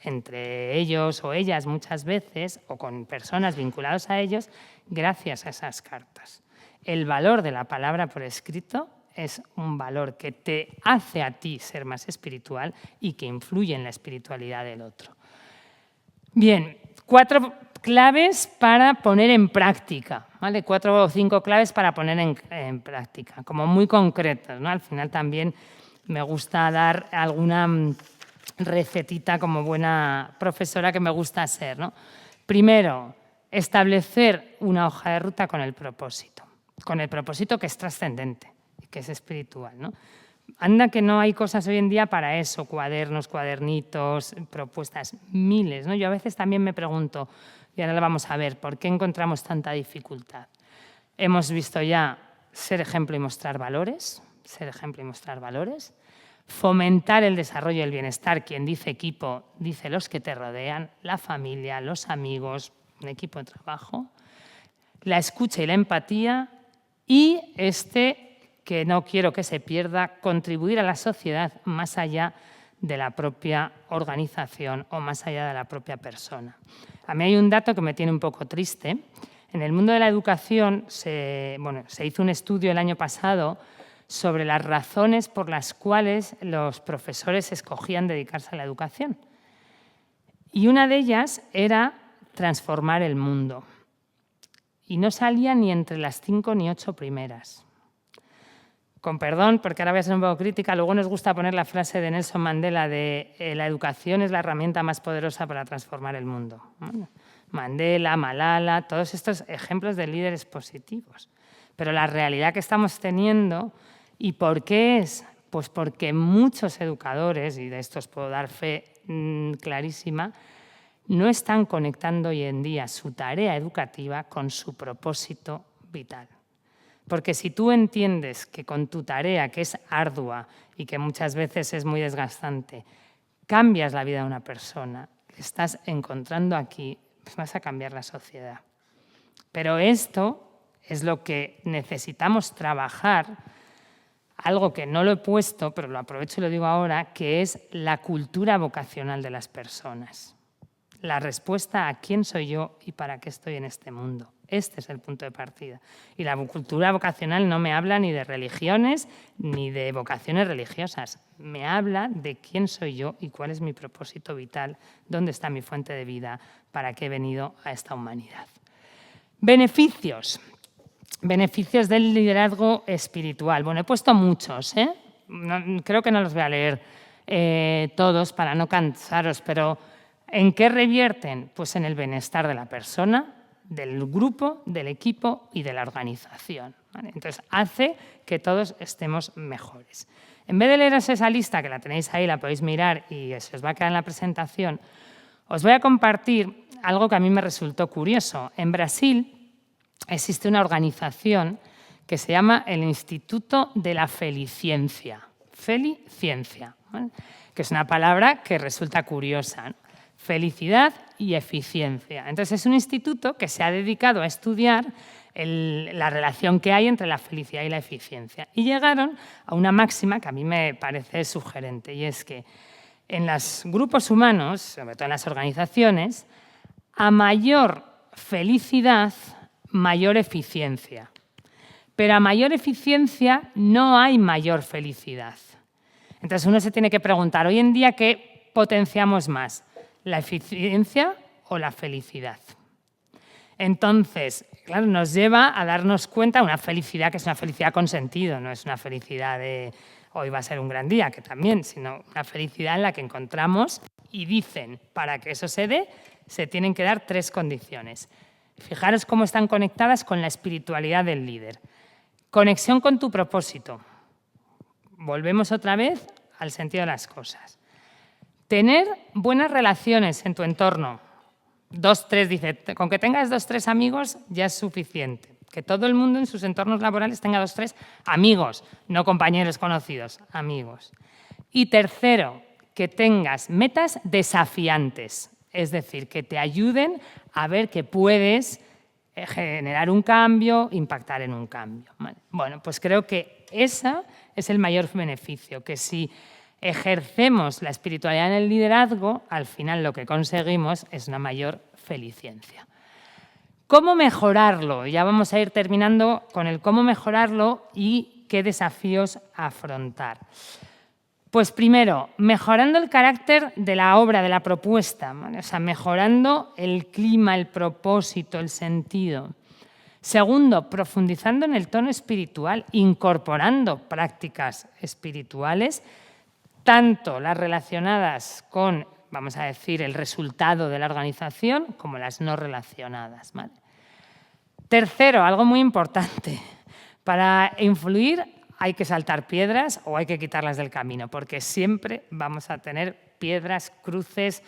entre ellos o ellas muchas veces, o con personas vinculadas a ellos, gracias a esas cartas. El valor de la palabra por escrito es un valor que te hace a ti ser más espiritual y que influye en la espiritualidad del otro. Bien, 4 claves para poner en práctica, ¿vale? 4 o 5 claves para poner en práctica, como muy concretas, ¿no? Al final también me gusta dar alguna recetita como buena profesora que me gusta ser, ¿no? Primero, establecer una hoja de ruta con el propósito que es trascendente, que es espiritual, ¿no? Anda que no hay cosas hoy en día para eso, cuadernos, cuadernitos, propuestas, miles, ¿no? Yo a veces también me pregunto, y ahora lo vamos a ver, ¿por qué encontramos tanta dificultad? Hemos visto ya ser ejemplo y mostrar valores, fomentar el desarrollo y el bienestar, quien dice equipo, dice los que te rodean, la familia, los amigos, un equipo de trabajo, la escucha y la empatía y que no quiero que se pierda, contribuir a la sociedad más allá de la propia organización o más allá de la propia persona. A mí hay un dato que me tiene un poco triste. En el mundo de la educación se hizo un estudio el año pasado sobre las razones por las cuales los profesores escogían dedicarse a la educación. Y una de ellas era transformar el mundo. Y no salía ni entre las 5 ni 8 primeras. Con perdón, porque ahora voy a ser un poco crítica, luego nos gusta poner la frase de Nelson Mandela de la educación es la herramienta más poderosa para transformar el mundo. Mandela, Malala, todos estos ejemplos de líderes positivos. Pero la realidad que estamos teniendo, ¿y por qué es? Pues porque muchos educadores, y de estos puedo dar fe clarísima, no están conectando hoy en día su tarea educativa con su propósito vital. Porque si tú entiendes que con tu tarea, que es ardua y que muchas veces es muy desgastante, cambias la vida de una persona, estás encontrando aquí, pues vas a cambiar la sociedad. Pero esto es lo que necesitamos trabajar, algo que no lo he puesto, pero lo aprovecho y lo digo ahora, que es la cultura vocacional de las personas. La respuesta a quién soy yo y para qué estoy en este mundo. Este es el punto de partida. Y la cultura vocacional no me habla ni de religiones ni de vocaciones religiosas. Me habla de quién soy yo y cuál es mi propósito vital, dónde está mi fuente de vida, para qué he venido a esta humanidad. Beneficios. Beneficios del liderazgo espiritual. Bueno, he puesto muchos, ¿eh? Creo que no los voy a leer todos para no cansaros, pero ¿en qué revierten? Pues en el bienestar de la persona, del grupo, del equipo y de la organización, ¿vale? Entonces, hace que todos estemos mejores. En vez de leeros esa lista, que la tenéis ahí, la podéis mirar y se os va a quedar en la presentación, os voy a compartir algo que a mí me resultó curioso. En Brasil existe una organización que se llama el Instituto de la Feliciencia. Feliciencia, ¿vale? Que es una palabra que resulta curiosa, ¿no? Felicidad y eficiencia. Entonces, es un instituto que se ha dedicado a estudiar la relación que hay entre la felicidad y la eficiencia. Y llegaron a una máxima que a mí me parece sugerente, y es que en los grupos humanos, sobre todo en las organizaciones, a mayor felicidad, mayor eficiencia. Pero a mayor eficiencia no hay mayor felicidad. Entonces, uno se tiene que preguntar, hoy en día, ¿qué potenciamos más? ¿La eficiencia o la felicidad? Entonces, claro, nos lleva a darnos cuenta de una felicidad que es una felicidad con sentido, no es una felicidad de hoy va a ser un gran día, que también, sino una felicidad en la que encontramos y dicen, para que eso se dé, se tienen que dar 3 condiciones. Fijaros cómo están conectadas con la espiritualidad del líder. Conexión con tu propósito. Volvemos otra vez al sentido de las cosas. Tener buenas relaciones en tu entorno. 2, 3, dice, con que tengas 2, 3 amigos ya es suficiente. Que todo el mundo en sus entornos laborales tenga 2, 3 amigos, no compañeros conocidos, amigos. Y tercero, que tengas metas desafiantes, es decir, que te ayuden a ver que puedes generar un cambio, impactar en un cambio. ¿Vale? Bueno, pues creo que ese es el mayor beneficio, que si ejercemos la espiritualidad en el liderazgo, al final lo que conseguimos es una mayor feliciencia. ¿Cómo mejorarlo? Ya vamos a ir terminando con el cómo mejorarlo y qué desafíos afrontar. Pues primero, mejorando el carácter de la obra, de la propuesta, ¿vale? O sea, mejorando el clima, el propósito, el sentido. Segundo, profundizando en el tono espiritual, incorporando prácticas espirituales, tanto las relacionadas con, vamos a decir, el resultado de la organización, como las no relacionadas, ¿vale? Tercero, algo muy importante, para influir hay que saltar piedras o hay que quitarlas del camino, porque siempre vamos a tener piedras, cruces,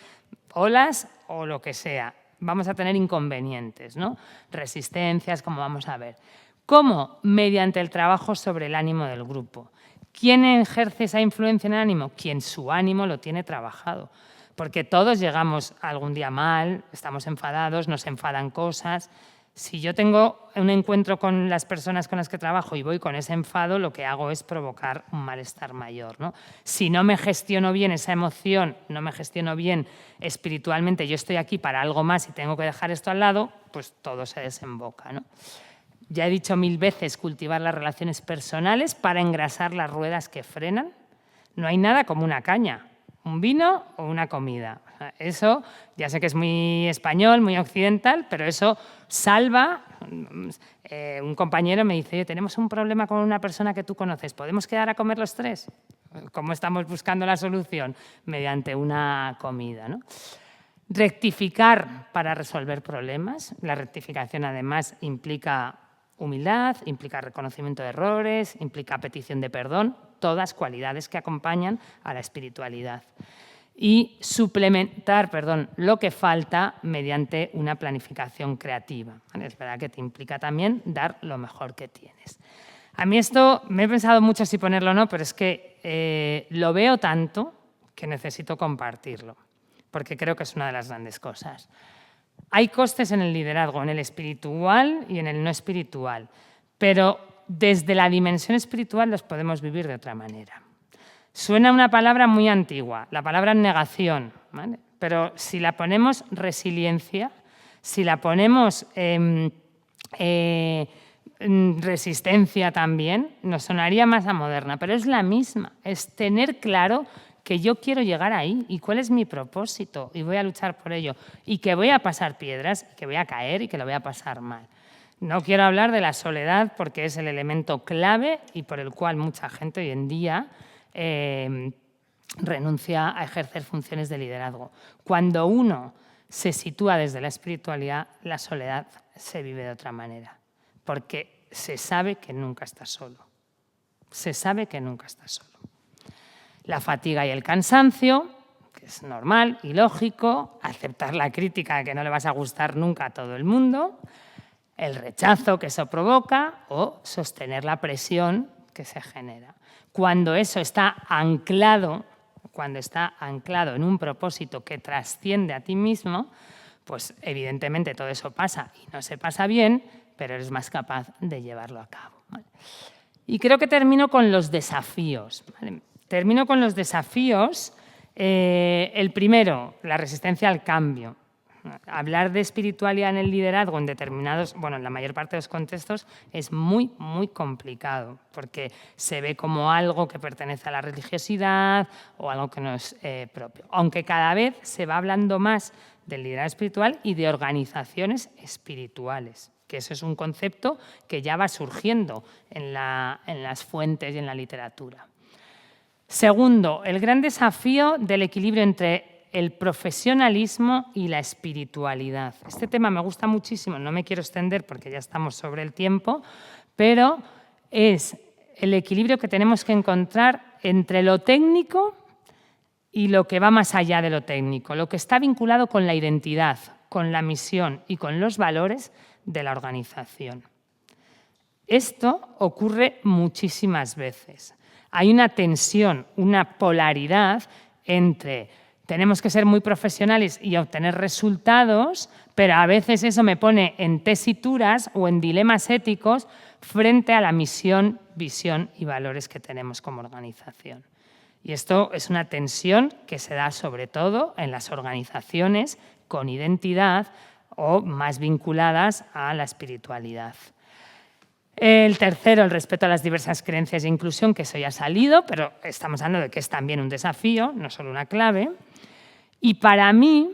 olas o lo que sea. Vamos a tener inconvenientes, ¿no? Resistencias, como vamos a ver. ¿Cómo? Mediante el trabajo sobre el ánimo del grupo. ¿Quién ejerce esa influencia en el ánimo? Quien su ánimo lo tiene trabajado. Porque todos llegamos algún día mal, estamos enfadados, nos enfadan cosas. Si yo tengo un encuentro con las personas con las que trabajo y voy con ese enfado, lo que hago es provocar un malestar mayor, ¿no? Si no me gestiono bien esa emoción, no me gestiono bien espiritualmente, yo estoy aquí para algo más y tengo que dejar esto al lado, pues todo se desemboca, ¿no? Ya he dicho 1000 veces cultivar las relaciones personales para engrasar las ruedas que frenan. No hay nada como una caña, un vino o una comida. Eso, ya sé que es muy español, muy occidental, pero eso salva. Un compañero me dice, oye, tenemos un problema con una persona que tú conoces, ¿podemos quedar a comer los 3? ¿Cómo estamos buscando la solución? Mediante una comida, ¿no? Rectificar para resolver problemas. La rectificación, además, implica humildad, implica reconocimiento de errores, implica petición de perdón, todas cualidades que acompañan a la espiritualidad. Y suplementar, lo que falta mediante una planificación creativa. ¿Vale? Es verdad que te implica también dar lo mejor que tienes. A mí esto, me he pensado mucho si ponerlo o no, pero es que lo veo tanto que necesito compartirlo, porque creo que es una de las grandes cosas. Hay costes en el liderazgo, en el espiritual y en el no espiritual, pero desde la dimensión espiritual los podemos vivir de otra manera. Suena una palabra muy antigua, la palabra negación, ¿vale? Pero si la ponemos resiliencia, si la ponemos resistencia también, nos sonaría más a moderna, pero es la misma, es tener claro que yo quiero llegar ahí y cuál es mi propósito y voy a luchar por ello y que voy a pasar piedras, que voy a caer y que lo voy a pasar mal. No quiero hablar de la soledad porque es el elemento clave y por el cual mucha gente hoy en día renuncia a ejercer funciones de liderazgo. Cuando uno se sitúa desde la espiritualidad, la soledad se vive de otra manera, porque se sabe que nunca está solo. Se sabe que nunca está solo. La fatiga y el cansancio, que es normal y lógico, aceptar la crítica que no le vas a gustar nunca a todo el mundo, el rechazo que eso provoca o sostener la presión que se genera. Cuando eso está anclado en un propósito que trasciende a ti mismo, pues evidentemente todo eso pasa y no se pasa bien, pero eres más capaz de llevarlo a cabo. ¿Vale? Y creo que termino con los desafíos. ¿Vale? Termino con los desafíos. El primero, la resistencia al cambio. Hablar de espiritualidad en el liderazgo en determinados, en la mayor parte de los contextos es muy, muy complicado porque se ve como algo que pertenece a la religiosidad o algo que no es propio. Aunque cada vez se va hablando más del liderazgo espiritual y de organizaciones espirituales, que eso es un concepto que ya va surgiendo en las fuentes y en la literatura. Segundo, el gran desafío del equilibrio entre el profesionalismo y la espiritualidad. Este tema me gusta muchísimo, no me quiero extender porque ya estamos sobre el tiempo, pero es el equilibrio que tenemos que encontrar entre lo técnico y lo que va más allá de lo técnico, lo que está vinculado con la identidad, con la misión y con los valores de la organización. Esto ocurre muchísimas veces. Hay una tensión, una polaridad entre tenemos que ser muy profesionales y obtener resultados, pero a veces eso me pone en tesituras o en dilemas éticos frente a la misión, visión y valores que tenemos como organización. Y esto es una tensión que se da sobre todo en las organizaciones con identidad o más vinculadas a la espiritualidad. El tercero, el respeto a las diversas creencias e inclusión, que eso ya ha salido, pero estamos hablando de que es también un desafío, no solo una clave. Y para mí,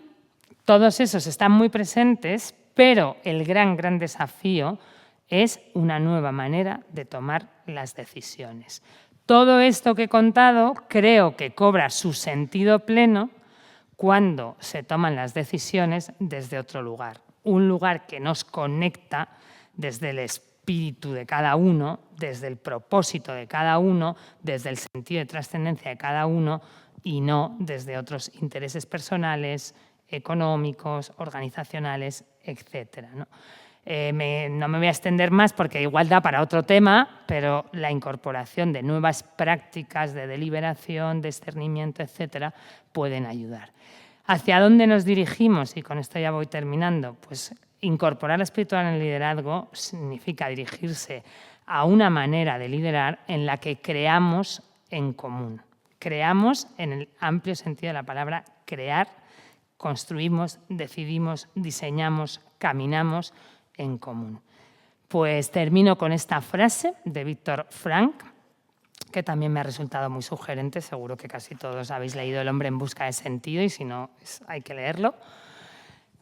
todos esos están muy presentes, pero el gran desafío es una nueva manera de tomar las decisiones. Todo esto que he contado creo que cobra su sentido pleno cuando se toman las decisiones desde otro lugar. Un lugar que nos conecta desde el espíritu de cada uno, desde el propósito de cada uno, desde el sentido de trascendencia de cada uno y no desde otros intereses personales, económicos, organizacionales, etcétera, ¿no? No me voy a extender más porque igual da para otro tema, pero la incorporación de nuevas prácticas de deliberación, de discernimiento, etcétera, pueden ayudar. ¿Hacia dónde nos dirigimos? Y con esto ya voy terminando. Pues incorporar la espiritualidad en el liderazgo significa dirigirse a una manera de liderar en la que creamos en común. Creamos en el amplio sentido de la palabra crear, construimos, decidimos, diseñamos, caminamos en común. Pues termino con esta frase de Viktor Frankl, que también me ha resultado muy sugerente. Seguro que casi todos habéis leído El hombre en busca de sentido y si no, hay que leerlo.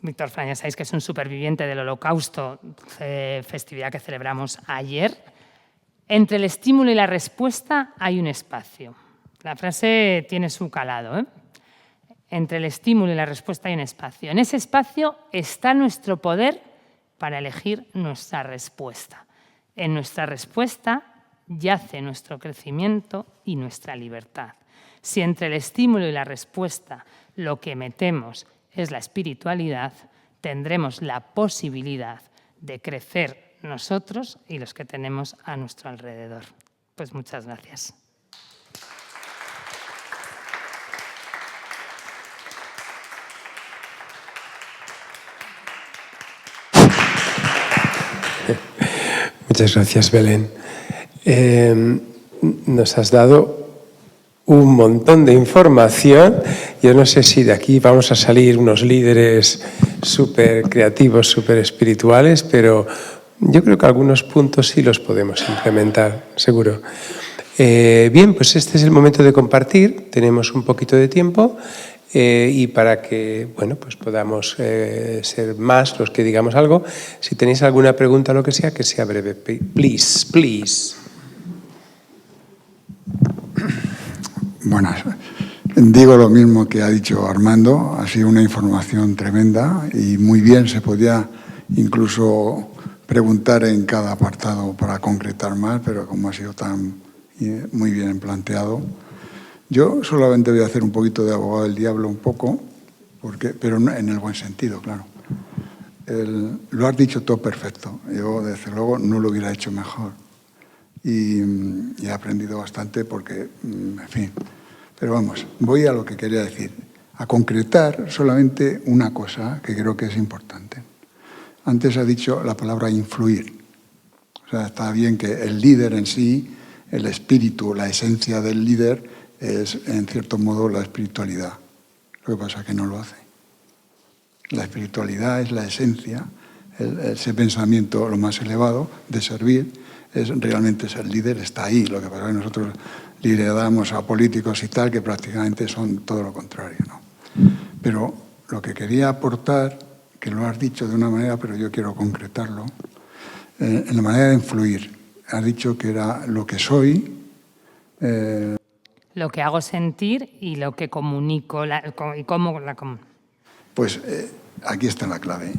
Viktor Frankl, ya sabéis que es un superviviente del Holocausto, festividad que celebramos ayer. Entre el estímulo y la respuesta hay un espacio. La frase tiene su calado, ¿eh? Entre el estímulo y la respuesta hay un espacio. En ese espacio está nuestro poder para elegir nuestra respuesta. En nuestra respuesta yace nuestro crecimiento y nuestra libertad. Si entre el estímulo y la respuesta lo que metemos es la espiritualidad, tendremos la posibilidad de crecer nosotros y los que tenemos a nuestro alrededor. Pues muchas gracias. Muchas gracias, Belén. Nos has dado un montón de información. Yo no sé si de aquí vamos a salir unos líderes súper creativos, súper espirituales, pero yo creo que algunos puntos sí los podemos implementar, seguro. Bien, pues este es el momento de compartir. Tenemos un poquito de tiempo. Y para que bueno, pues podamos ser más los que digamos algo, si tenéis alguna pregunta o lo que sea breve. Please, please. Buenas. Digo lo mismo que ha dicho Armando. Ha sido una información tremenda y muy bien. Se podía incluso preguntar en cada apartado para concretar más, pero como ha sido tan muy bien planteado, yo solamente voy a hacer un poquito de abogado del diablo, un poco, pero en el buen sentido, claro. Lo has dicho todo perfecto. Yo, desde luego, no lo hubiera hecho mejor. Y he aprendido bastante porque, en fin. Pero vamos, voy a lo que quería decir. A concretar solamente una cosa que creo que es importante. Antes ha dicho la palabra influir. O sea, está bien que el líder en sí, el espíritu, la esencia del líder, es, en cierto modo, la espiritualidad. Lo que pasa es que no lo hace. La espiritualidad es la esencia, ese pensamiento lo más elevado de servir, es realmente ser líder, está ahí. Lo que pasa es que nosotros lideramos a políticos y tal, que prácticamente son todo lo contrario, ¿no? Pero lo que quería aportar, que lo has dicho de una manera, pero yo quiero concretarlo, en la manera de influir. Has dicho que era lo que soy, lo que hago sentir y lo que comunico y cómo la comunico. Pues aquí está la clave.